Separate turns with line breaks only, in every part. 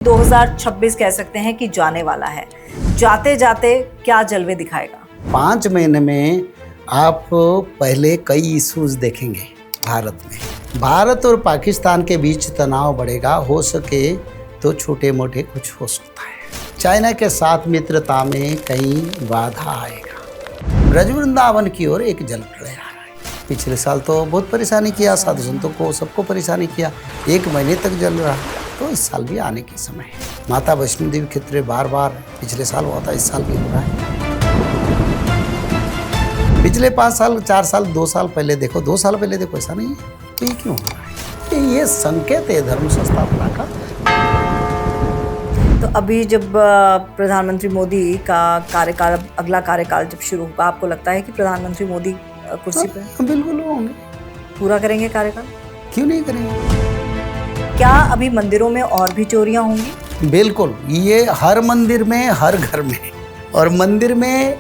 2026 कह सकते हैं कि जाने वाला है। जाते जाते क्या जलवे दिखाएगा?
5 महीने में आप पहले कई इश्यूज देखेंगे भारत में। भारत और पाकिस्तान के बीच तनाव बढ़ेगा, हो सके तो छोटे मोटे कुछ हो सकता है। चाइना के साथ मित्रता में कहीं बाधा आएगा। ब्रज वृंदावन की ओर एक जल प्रलय आ रहा है। पिछले साल तो बहुत परेशानी किया, साधु संतों को सबको परेशानी किया, 1 महीने तक जल रहा, तो इस साल भी आने के समय है। माता वैष्णो देवी क्षेत्र बार बार पिछले साल हुआ था, इस साल भी हो रहा है। पिछले 5 साल 4 साल 2 साल पहले देखो, 2 साल पहले देखो, ऐसा नहीं है। तो ये क्यों हो रहा है? ये संकेत है धर्म संस्थापना का।
तो अभी जब प्रधानमंत्री मोदी का कार्यकाल, अगला कार्यकाल जब शुरू होगा, आपको लगता है कि प्रधानमंत्री मोदी कुर्सी पर
बिल्कुल होंगे,
पूरा करेंगे कार्यकाल?
क्यों नहीं करेंगे?
क्या अभी मंदिरों में और भी चोरियां होंगी?
बिल्कुल, ये हर मंदिर में, हर घर में, और मंदिर में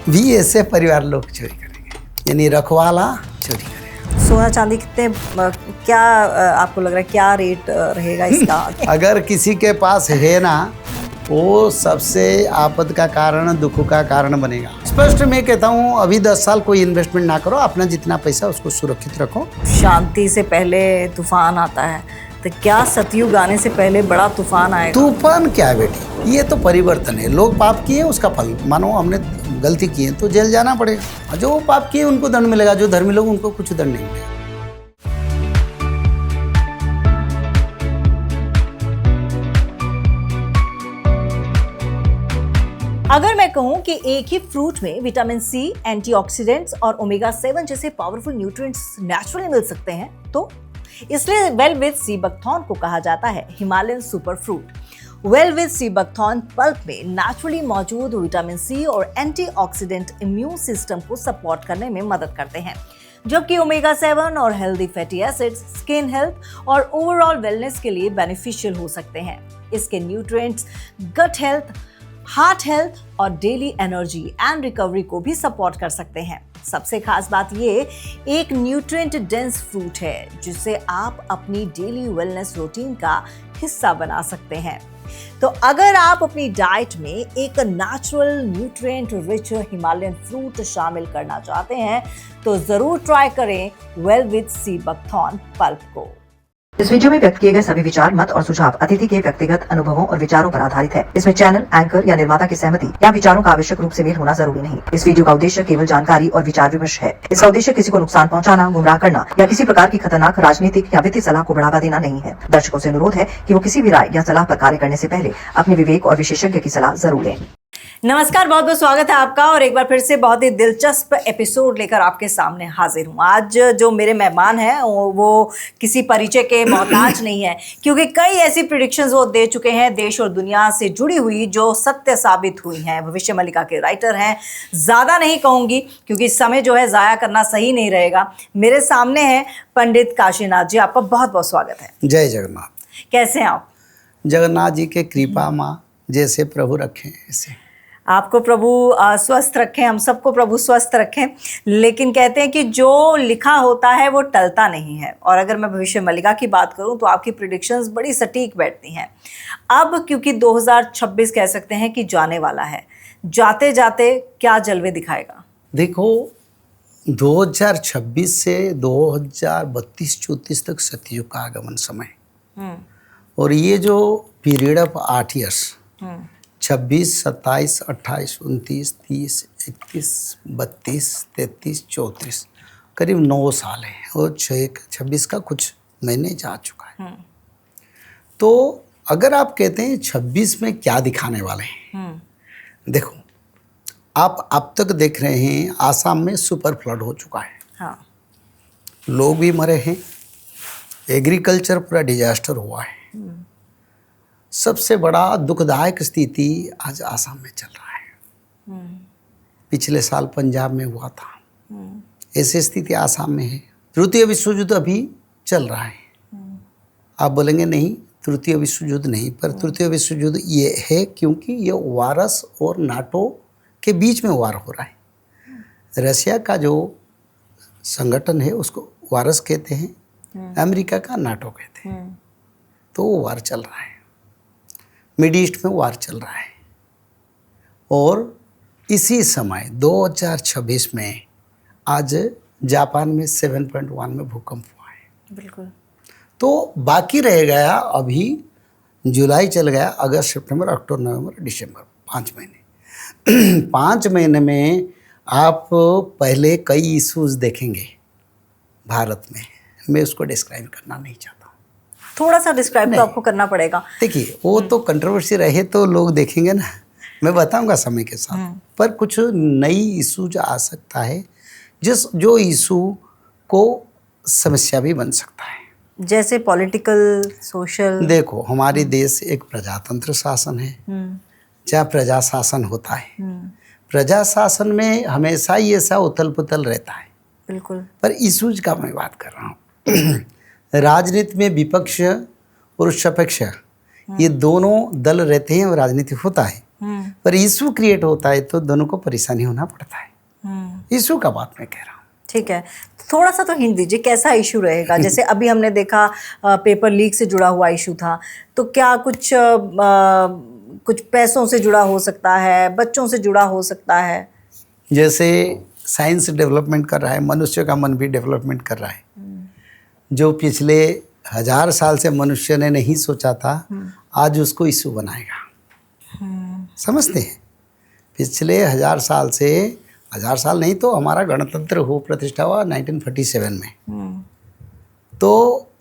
भी ऐसे परिवार लोग चोरी करेंगे, यानी रखवाला चोरी करेगा।
सोना चांदी कितने, क्या आपको लग रहा है क्या रेट रहेगा इसका?
अगर किसी के पास है ना, वो सबसे आपद का कारण, दुख का कारण बनेगा। स्पष्ट मैं कहता हूँ, अभी 10 साल कोई इन्वेस्टमेंट ना करो, अपना जितना पैसा उसको सुरक्षित रखो।
शांति से पहले तूफान आता है, तो क्या सतयुग आने से पहले बड़ा तूफान आएगा?
तूफान क्या है बेटी, ये तो परिवर्तन है। लोग पाप किए, उसका फल, मानो हमने गलती की है तो जेल जाना पड़ेगा। जो पाप किए उनको दंड मिलेगा, जो धर्मी लोग उनको कुछ दंड नहीं मिलेगा।
अगर मैं कहूं कि एक ही फ्रूट में विटामिन सी, एंटीऑक्सीडेंट्स और ओमेगा 7 जैसे पावरफुल न्यूट्रिएंट्स नेचुरली मिल सकते हैं, तो इसलिए वेल विद सी बकथॉर्न को कहा जाता है Himalayan super fruit. Well with sea buckthorn pulp में नेचुरली मौजूद विटामिन सी और एंटीऑक्सीडेंट इम्यून सिस्टम को सपोर्ट करने में मदद करते हैं, जबकि ओमेगा 7 और healthy fatty acids skin health और ओवरऑल वेलनेस के लिए बेनिफिशियल हो सकते हैं। इसके nutrients gut health, heart health और डेली एनर्जी एंड रिकवरी को भी सपोर्ट कर सकते हैं। सबसे खास बात ये एक न्यूट्रिएंट डेंस फ्रूट है, जिसे आप अपनी डेली वेलनेस रूटीन का हिस्सा बना सकते हैं। तो अगर आप अपनी डाइट में एक natural nutrient rich Himalayan fruit शामिल करना चाहते हैं, तो जरूर ट्राई करें well with sea buckthorn pulp को।
इस वीडियो में व्यक्त किए गए सभी विचार, मत और सुझाव अतिथि के व्यक्तिगत अनुभवों और विचारों पर आधारित है। इसमें चैनल, एंकर या निर्माता की सहमति या विचारों का आवश्यक रूप से मेल होना जरूरी नहीं। इस वीडियो का उद्देश्य केवल जानकारी और विचार विमर्श है। इसका उद्देश्य किसी को नुकसान पहुंचाना, गुमराह करना या किसी प्रकार की खतरनाक राजनीतिक या वित्तीय सलाह को बढ़ावा देना नहीं है। दर्शकों से अनुरोध है कि वो किसी भी राय या सलाह पर कार्य करने से पहले अपने विवेक और विशेषज्ञ की सलाह जरूर लें।
नमस्कार, बहुत बहुत स्वागत है आपका और एक बार फिर से बहुत ही दिलचस्प एपिसोड लेकर आपके सामने हाजिर हूँ। आज जो मेरे मेहमान हैं वो किसी परिचय के मोहताज नहीं है, क्योंकि कई ऐसी प्रेडिक्शंस वो दे चुके हैं देश और दुनिया से जुड़ी हुई, जो सत्य साबित हुई हैं। भविष्य मल्लिका के राइटर हैं। ज़्यादा नहीं कहूँगी क्योंकि समय जो है ज़ाया करना सही नहीं रहेगा। मेरे सामने हैं पंडित काशीनाथ जी, आपका बहुत बहुत स्वागत है।
जय जगन्नाथ।
कैसे हैं आप?
जगन्नाथ जी के कृपा माँ, जैसे प्रभु रखें ऐसे।
आपको प्रभु स्वस्थ रखें, हम सबको प्रभु स्वस्थ रखें। लेकिन कहते हैं कि जो लिखा होता है वो टलता नहीं है, और अगर मैं भविष्य मल्लिका की बात करूं तो आपकी प्रेडिक्शंस बड़ी सटीक बैठती हैं। अब क्योंकि 2026 कह सकते हैं कि जाने वाला है, जाते जाते क्या जलवे दिखाएगा?
देखो, 2026 से 2032-34 तक सतयुग का आगमन समय, और ये जो पीरियड ऑफ 8 ईयर्स, 26, 27, 28, 29, 30, 31, 32, 33, 34, करीब 9 साल है, और 26 का कुछ महीने जा चुका है। तो अगर आप कहते हैं 26 में क्या दिखाने वाले हैं, देखो, आप अब तक देख रहे हैं आसाम में सुपर फ्लड हो चुका है।
हाँ।
लोग भी मरे हैं, एग्रीकल्चर पूरा डिजास्टर हुआ है। सबसे बड़ा दुखदायक स्थिति आज आसाम में चल रहा है। पिछले साल पंजाब में हुआ था, ऐसी स्थिति आसाम में है। तृतीय विश्व युद्ध अभी चल रहा है। आप बोलेंगे नहीं, तृतीय विश्व युद्ध नहीं, पर तृतीय विश्व युद्ध ये है क्योंकि ये वारस और नाटो के बीच में वार हो रहा है। रशिया का जो संगठन है उसको वारस कहते हैं, अमेरिका का नाटो कहते हैं। तो वो वार चल रहा है। मिड ईस्ट में वार चल रहा है, और इसी समय 2026 में आज जापान में 7.1 में भूकंप हुआ है।
बिल्कुल।
तो बाकी रह गया अभी जुलाई चल गया, अगस्त, सितंबर, अक्टूबर, नवंबर, दिसंबर, 5 महीने 5 महीने में आप पहले कई इश्यूज देखेंगे भारत में। मैं उसको डिस्क्राइब करना नहीं चाहता हूँ।
थोड़ा सा डिस्क्राइब तो आपको करना पड़ेगा।
देखिए, वो तो कंट्रोवर्सी रहे तो लोग देखेंगे ना, मैं बताऊंगा समय के साथ। पर कुछ नई इशू जो आ सकता है, जो इशू को समस्या भी बन सकता है,
जैसे पॉलिटिकल, सोशल।
देखो, हमारे देश एक प्रजातंत्र शासन है, जहाँ प्रजा शासन होता है। प्रजा शासन में हमेशा ही ऐसा उथल पुथल रहता है।
बिल्कुल।
पर इशूज का मैं बात कर रहा हूँ राजनीति में विपक्ष और सपक्ष, ये दोनों दल रहते हैं और राजनीति होता है। पर इशू क्रिएट होता है तो दोनों को परेशानी होना पड़ता है। इशू का बात मैं कह रहा हूँ।
ठीक है, थोड़ा सा तो हिंट दीजिए, कैसा इशू रहेगा? जैसे अभी हमने देखा पेपर लीक से जुड़ा हुआ इशू था, तो क्या कुछ पैसों से जुड़ा हो सकता है, बच्चों से जुड़ा हो सकता है?
जैसे साइंस डेवलपमेंट कर रहा है, मनुष्य का मन भी डेवलपमेंट कर रहा है। जो पिछले 1000 साल से मनुष्य ने नहीं सोचा था, आज उसको इशू बनाएगा। समझते हैं? पिछले 1000 साल से, 1000 साल नहीं तो हमारा गणतंत्र हो प्रतिष्ठा हुआ 1947 में। तो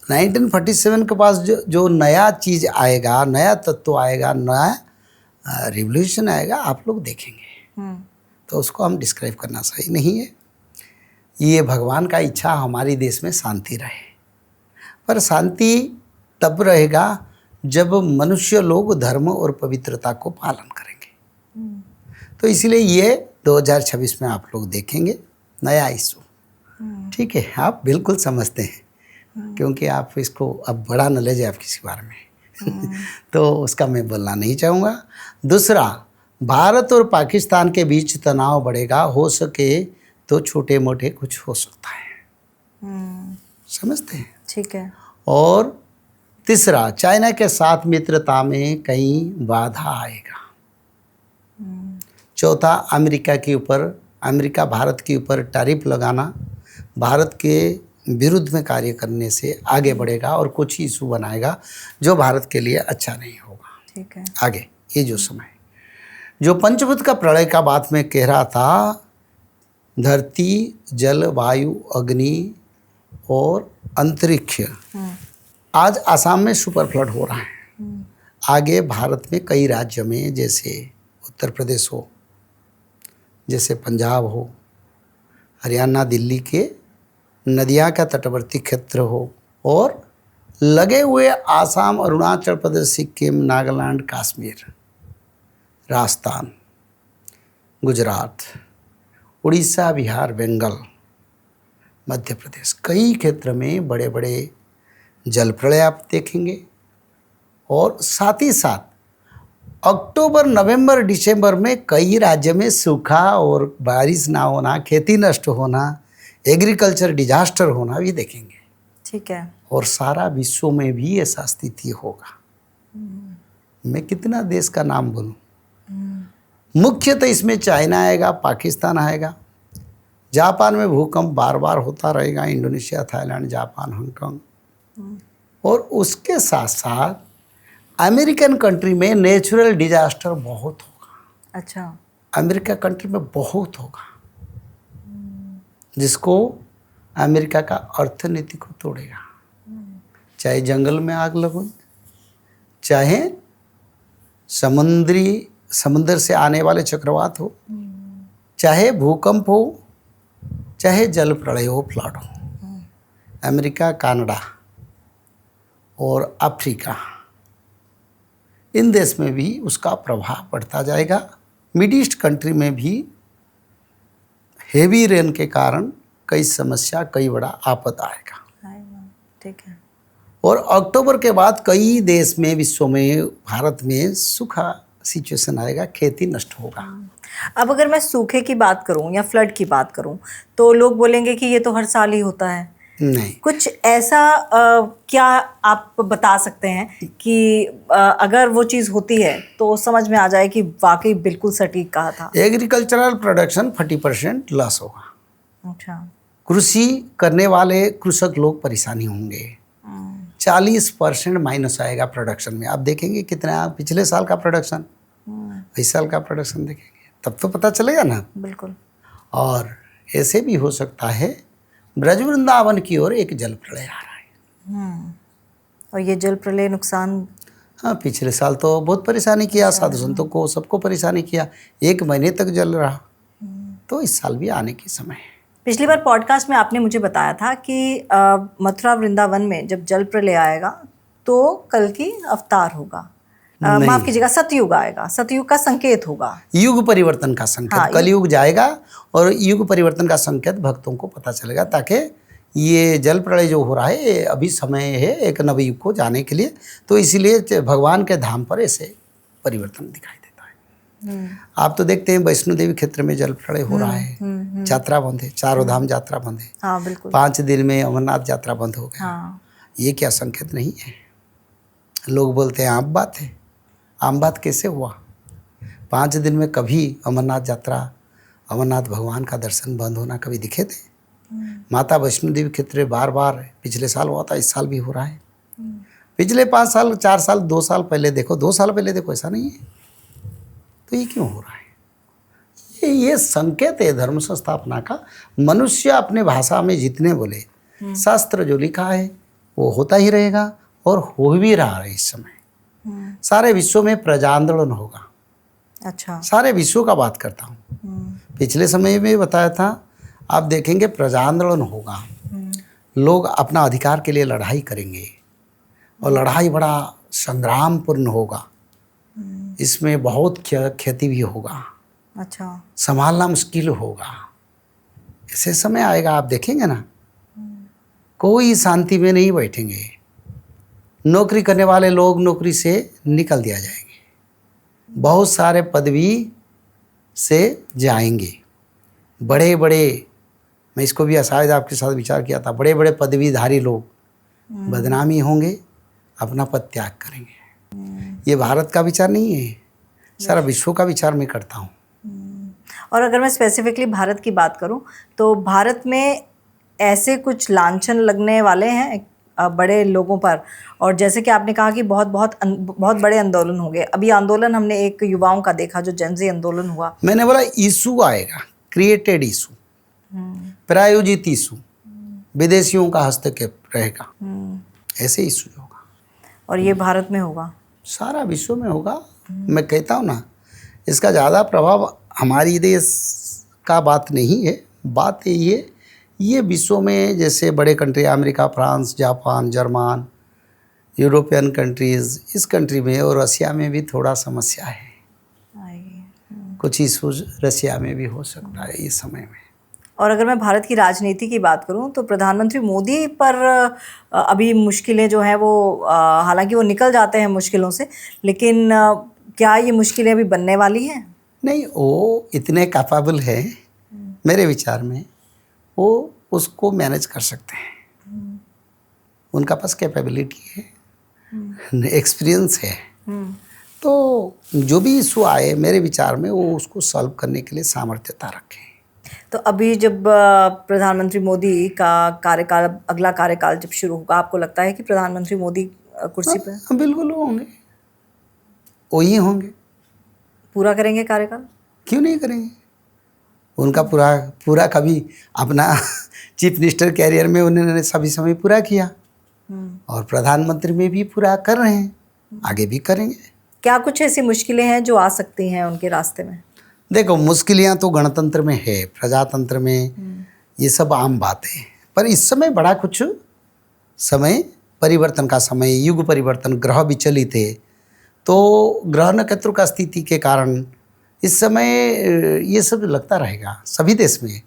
1947 के पास जो नया चीज़ आएगा, नया तत्व आएगा, नया रिवोल्यूशन आएगा, आप लोग देखेंगे। तो उसको हम डिस्क्राइब करना सही नहीं है। ये भगवान का इच्छा हमारे देश में शांति रहे, पर शांति तब रहेगा जब मनुष्य लोग धर्म और पवित्रता को पालन करेंगे। तो इसलिए ये 2026 में आप लोग देखेंगे नया इशू। ठीक है, आप बिल्कुल समझते हैं, क्योंकि आप इसको, अब बड़ा नॉलेज है आपके इस बारे में तो उसका मैं बोलना नहीं चाहूँगा। दूसरा, भारत और पाकिस्तान के बीच तनाव बढ़ेगा, हो सके तो छोटे मोटे कुछ हो सकता है। समझते हैं? ठीक है। और तीसरा, चाइना के साथ मित्रता में कहीं बाधा आएगा। चौथा, अमेरिका भारत के ऊपर टैरिफ लगाना, भारत के विरुद्ध में कार्य करने से आगे बढ़ेगा और कुछ इशू बनाएगा जो भारत के लिए अच्छा नहीं होगा। ठीक है। आगे ये जो समय, जो पंचभूत का प्रलय का बात मैं कह रहा था, धरती, जल, वायु, अग्नि और अंतरिक्ष, आज आसाम में सुपर फ्लड हो रहा है। आगे भारत में कई राज्यों में, जैसे उत्तर प्रदेश हो, जैसे पंजाब हो, हरियाणा, दिल्ली के नदियाँ का तटवर्ती क्षेत्र हो, और लगे हुए आसाम, अरुणाचल प्रदेश, सिक्किम, नागालैंड, कश्मीर, राजस्थान, गुजरात, उड़ीसा, बिहार, बंगाल, मध्य प्रदेश, कई क्षेत्र में बड़े बड़े जल प्रलय आप देखेंगे। और साथ ही साथ अक्टूबर, नवंबर, दिसंबर में कई राज्य में सूखा और बारिश ना होना, खेती नष्ट होना, एग्रीकल्चर डिजास्टर होना भी देखेंगे। ठीक है। और सारा विश्व में भी ऐसा स्थिति होगा। मैं कितना देश का नाम बोलूं? मुख्यतः इसमें चाइना आएगा, पाकिस्तान आएगा, जापान में भूकंप बार बार होता रहेगा, इंडोनेशिया, थाईलैंड, जापान, हांगकांग, और उसके साथ साथ अमेरिकन कंट्री में नेचुरल डिजास्टर बहुत होगा। अच्छा। अमेरिका कंट्री में बहुत होगा, जिसको अमेरिका का अर्थनीति को तोड़ेगा। चाहे जंगल में आग लगो, चाहे समुद्र से आने वाले चक्रवात हो, चाहे भूकंप हो, चाहे जल प्रलय हो, फ्लड हो, अमेरिका, कनाडा और अफ्रीका, इन देश में भी उसका प्रभाव बढ़ता जाएगा। मिड ईस्ट कंट्री में भी हेवी रेन के कारण कई समस्या, कई बड़ा आपद आएगा। ठीक है। और अक्टूबर के बाद कई देश में, विश्व में, भारत में सूखा सिचुएशन आएगा, खेती नष्ट होगा।
अब अगर मैं सूखे की बात करूं या फ्लड की बात करूं, तो लोग बोलेंगे कि ये तो हर साल ही होता है,
नहीं।
कुछ ऐसा क्या आप बता सकते हैं कि अगर वो चीज़ होती है तो समझ में आ जाए कि वाकई बिल्कुल सटीक कहा था?
एग्रीकल्चरल प्रोडक्शन 40% लॉस होगा।
अच्छा।
कृषि करने वाले कृषक लोग परेशानी होंगे। 40% माइनस आएगा प्रोडक्शन में। आप देखेंगे कितना पिछले साल का प्रोडक्शन, इस साल का प्रोडक्शन देखेंगे तब तो पता चलेगा ना।
बिल्कुल।
और ऐसे भी हो सकता है ब्रज वृंदावन की ओर एक जल प्रलय आ रहा है।
और ये जल प्रलय नुकसान?
हाँ, पिछले साल तो बहुत परेशानी किया, साधु संतों को सबको परेशानी किया, 1 महीने तक जल रहा। तो इस साल भी आने के समय है।
पिछली बार पॉडकास्ट में आपने मुझे बताया था कि मथुरा वृंदावन में जब जल प्रलय आएगा तो कल की अवतार होगा, माफ कीजिएगा, सतयुग आएगा, सतयुग का संकेत होगा,
युग परिवर्तन का संकेत।
हाँ,
कलयुग जाएगा और युग परिवर्तन का संकेत भक्तों को पता चलेगा, ताकि ये जल प्रलय जो हो रहा है ये अभी समय है एक नवयुग को जाने के लिए। तो इसीलिए भगवान के धाम पर ऐसे परिवर्तन दिखाई देता है। आप तो देखते हैं वैष्णो देवी क्षेत्र में जल प्रलय हो रहा है, यात्रा बंद है, चारों धाम यात्रा बंद है।
हाँ बिल्कुल।
5 दिन में अमरनाथ यात्रा बंद हो गया।
हाँ।
ये क्या संकेत नहीं है? लोग बोलते हैं आम बात है। आम बात कैसे हुआ? 5 दिन में कभी अमरनाथ यात्रा, अमरनाथ भगवान का दर्शन बंद होना कभी दिखे थे? माता वैष्णो देवी क्षेत्र बार बार पिछले साल हुआ था, इस साल भी हो रहा है। पिछले 5 साल, 4 साल, 2 साल पहले देखो, 2 साल पहले देखो, ऐसा नहीं है। तो ये क्यों हो रहा है? ये संकेत है धर्म संस्थापना का। मनुष्य अपने भाषा में जितने बोले, शास्त्र जो लिखा है वो होता ही रहेगा और हो भी रहा है इस समय। सारे विश्व में प्रजा आंदोलन होगा।
अच्छा।
सारे विश्व का बात करता हूँ। पिछले समय में बताया था, आप देखेंगे प्रजा आंदोलन होगा। लोग अपना अधिकार के लिए लड़ाई करेंगे और लड़ाई बड़ा संग्रामपूर्ण होगा। इसमें बहुत क्षति भी होगा।
अच्छा।
संभालना मुश्किल होगा। ऐसे समय आएगा, आप देखेंगे ना, कोई शांति में नहीं बैठेंगे। नौकरी करने वाले लोग नौकरी से निकल दिया जाएंगे। बहुत सारे पदवी से जाएंगे। बड़े बड़े, मैं इसको भी शायद आपके साथ विचार किया था, बड़े बड़े पदवीधारी लोग बदनामी होंगे, अपना पद त्याग करेंगे। ये भारत का विचार नहीं है, सारा विश्व का विचार मैं करता हूँ।
और अगर मैं स्पेसिफिकली भारत की बात करूं तो भारत में ऐसे कुछ लांछन लगने वाले हैं बड़े लोगों पर, और जैसे कि आपने कहा कि बहुत बड़े आंदोलन होंगे। अभी आंदोलन हमने एक युवाओं का देखा जो जेनजी आंदोलन हुआ।
मैंने बोला इशू आएगा, क्रिएटेड इशू, प्रायोजित इशू, विदेशियों का हस्तक्षेप रहेगा, ऐसे इशू होगा।
और ये भारत में होगा,
सारा विश्व में होगा। मैं कहता हूँ ना, इसका ज़्यादा प्रभाव हमारी देश का बात नहीं है। बात यही है, ये विश्व में जैसे बड़े country America, France, Japan, German, European countries, इस कंट्री में और रसिया में भी थोड़ा समस्या है। कुछ इशूज रसिया में भी हो सकता है इस समय में।
और अगर मैं भारत की राजनीति की बात करूं तो प्रधानमंत्री मोदी पर अभी मुश्किलें जो हैं वो हालांकि वो निकल जाते हैं मुश्किलों से, लेकिन क्या ये मुश्किलें अभी बनने वाली हैं? नहीं,
वो इतने कैपेबल है मेरे विचार में, वो उसको मैनेज कर सकते हैं। उनका पास कैपेबिलिटी है, एक्सपीरियंस है। तो जो भी इशू आए मेरे विचार में वो उसको सॉल्व करने के लिए सामर्थ्यता रखें।
तो अभी जब प्रधानमंत्री मोदी का कार्यकाल, अगला कार्यकाल जब शुरू होगा, आपको लगता है कि प्रधानमंत्री मोदी कुर्सी पर?
बिल्कुल होंगे, वही होंगे।
पूरा करेंगे कार्यकाल?
क्यों नहीं करेंगे? उनका पूरा कभी अपना चीफ मिनिस्टर कैरियर में उन्होंने सभी समय पूरा किया और प्रधानमंत्री में भी पूरा कर रहे हैं, आगे भी करेंगे।
क्या कुछ ऐसी मुश्किलें हैं जो आ सकती हैं उनके रास्ते में?
देखो, मुश्किलें तो गणतंत्र में है, प्रजातंत्र में ये सब आम बात है, पर इस समय बड़ा कुछ समय परिवर्तन का समय, युग परिवर्तन, ग्रह विचलित है, तो ग्रह नक्षत्र का स्थिति के कारण इस समय ये सब लगता रहेगा। सभी देश में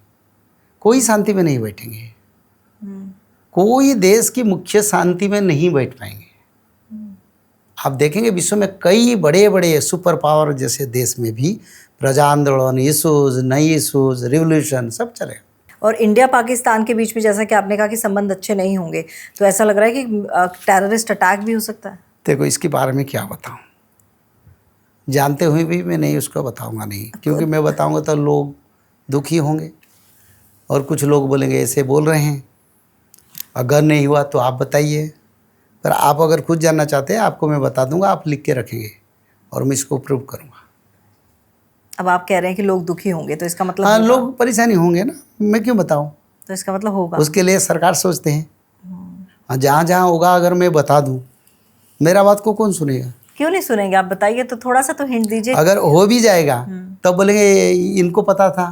कोई शांति में नहीं बैठेंगे, कोई देश की मुख्य शांति में नहीं बैठ पाएंगे। आप देखेंगे विश्व में कई बड़े बड़े सुपर पावर जैसे देश में भी प्रजा आंदोलन, इशूज, नई इशूज, रिवोल्यूशन सब चलेगा।
और इंडिया पाकिस्तान के बीच में जैसा कि आपने कहा कि संबंध अच्छे नहीं होंगे, तो ऐसा लग रहा है कि टेररिस्ट अटैक भी हो सकता है।
देखो इसके बारे में क्या बताऊं, जानते हुए भी मैं नहीं उसको बताऊंगा नहीं, क्योंकि मैं बताऊंगा तो लोग दुखी होंगे और कुछ लोग बोलेंगे ऐसे बोल रहे हैं, अगर नहीं हुआ तो आप बताइए। पर आप अगर खुद जानना चाहते हैं आपको मैं बता दूंगा, आप लिख के रखेंगे और मैं इसको प्रूव करूंगा।
अब आप कह रहे हैं कि लोग दुखी होंगे, तो इसका मतलब
हाँ, लोग परेशानी होंगे ना, मैं क्यों बताऊं।
तो इसका मतलब होगा,
उसके लिए सरकार सोचते हैं। हाँ, जहाँ जहाँ होगा अगर मैं बता दूं, मेरा बात को कौन सुनेगा।
क्यों नहीं सुनेंगे, आप बताइए तो, थोड़ा सा तो हिंट दीजिए।
अगर हो भी जाएगा तब बोलेंगे इनको पता था,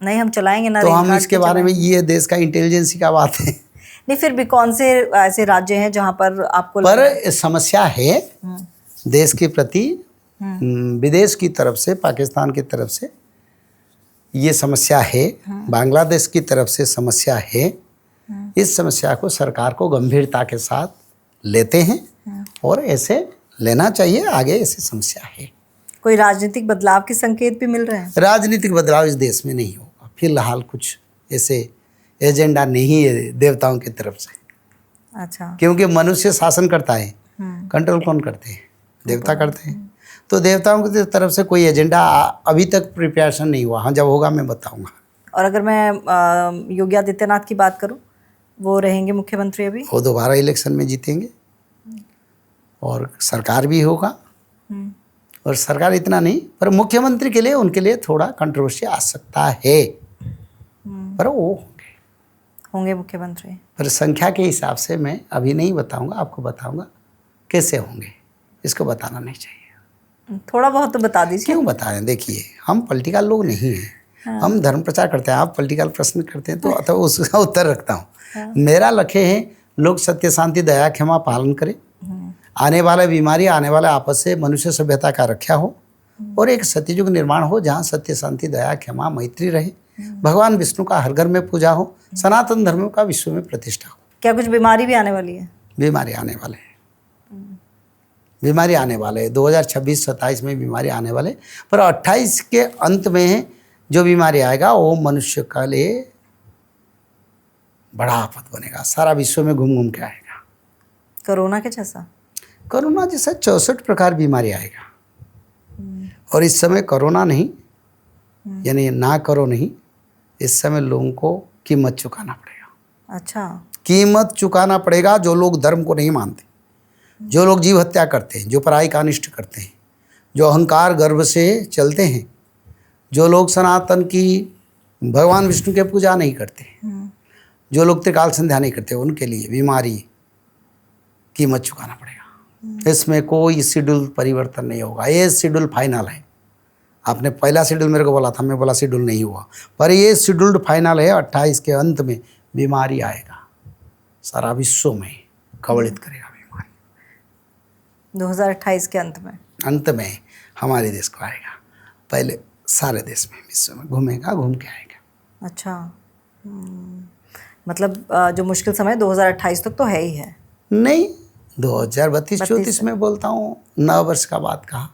नहीं हम चलाएंगे ना,
तो
रेल
हम
गार्ड
इसके
तो
बारे में,
चलाएंगे।
ये देश का इंटेलिजेंसी का बात है।
नहीं, फिर भी कौन से ऐसे राज्य हैं जहां पर आपको
पर समस्या है देश के प्रति, विदेश की तरफ से, पाकिस्तान की तरफ से ये समस्या है, बांग्लादेश की तरफ से समस्या है। इस समस्या को सरकार को गंभीरता के साथ लेते हैं और ऐसे लेना चाहिए, आगे ऐसी समस्या है।
कोई राजनीतिक बदलाव के संकेत भी मिल रहे हैं?
राजनीतिक बदलाव इस देश में नहीं होगा फिलहाल, कुछ ऐसे एजेंडा नहीं है देवताओं की तरफ से।
अच्छा,
क्योंकि मनुष्य शासन करता है, कंट्रोल कौन करते हैं, देवता करते हैं। तो देवताओं की तरफ से कोई एजेंडा अभी तक प्रिपरेशन नहीं हुआ। हाँ, जब होगा मैं बताऊंगा।
और अगर मैं योगी आदित्यनाथ की बात करूं, वो रहेंगे मुख्यमंत्री अभी?
वो दोबारा इलेक्शन में जीतेंगे और सरकार भी होगा। और सरकार इतना नहीं, पर मुख्यमंत्री के लिए उनके लिए थोड़ा कंट्रोवर्सी आ सकता है, पर वो
होंगे मुख्यमंत्री।
पर संख्या के हिसाब से मैं अभी नहीं बताऊंगा, आपको बताऊंगा कैसे होंगे, इसको बताना नहीं चाहिए।
थोड़ा बहुत तो बता दीजिए।
क्यों बताएं, देखिए हम पॉलिटिकल लोग नहीं हैं। हम धर्म प्रचार करते हैं, आप पॉलिटिकल प्रश्न करते हैं तो उसका उत्तर रखता हूँ। मेरा लक्ष्य है लोग सत्य, शांति, दया, क्षमा पालन करें, आने वाले बीमारी, आने वाले आपस से मनुष्य सभ्यता का रक्षा हो और एक सत्ययुग निर्माण हो जहाँ सत्य, शांति, दया, क्षमा, मैत्री रहे, भगवान विष्णु का हर घर में पूजा हो, सनातन धर्म का विश्व में प्रतिष्ठा हो।
क्या कुछ बीमारी भी आने वाली है?
बीमारी आने वाले हैं, बीमारी आने वाले 2026-27 में बीमारी आने वाले, पर 28 के अंत में जो बीमारी आएगा वो मनुष्य के लिए बड़ा आफत बनेगा, सारा विश्व में घूम घूम के आएगा।
कोरोना के जैसा?
कोरोना जैसा 64 प्रकार बीमारी आएगा। और इस समय कोरोना नहीं, यानी ना करो नहीं, इस समय लोगों को कीमत चुकाना पड़ेगा।
अच्छा,
कीमत चुकाना पड़ेगा। जो लोग धर्म को नहीं मानते, जो लोग जीव हत्या करते हैं, जो पराई का अनिष्ट करते हैं, जो अहंकार गर्व से चलते हैं, जो लोग सनातन की भगवान विष्णु के पूजा नहीं करते, जो लोग त्रिकाल संध्या नहीं करते, उनके लिए बीमारी कीमत चुकाना पड़ेगा। इसमें कोई शेड्यूल परिवर्तन नहीं होगा, ये शेड्यूल फाइनल है। आपने पहला शेड्यूल मेरे को बोला था, मैं बोला शेड्यूल नहीं हुआ, पर ये शेड्यूल्ड फाइनल है। 28 के अंत में बीमारी आएगा, सारा विश्व में कबलित करेगा बीमारी।
2028 के अंत में
हमारे देश को आएगा, पहले सारे देश में, विश्व में घूमेगा, घूम के आएगा।
अच्छा, मतलब जो मुश्किल समय 2028 तक तो है ही है।
नहीं, 2032-34 में बोलता हूँ, 9 वर्ष का बात कहा।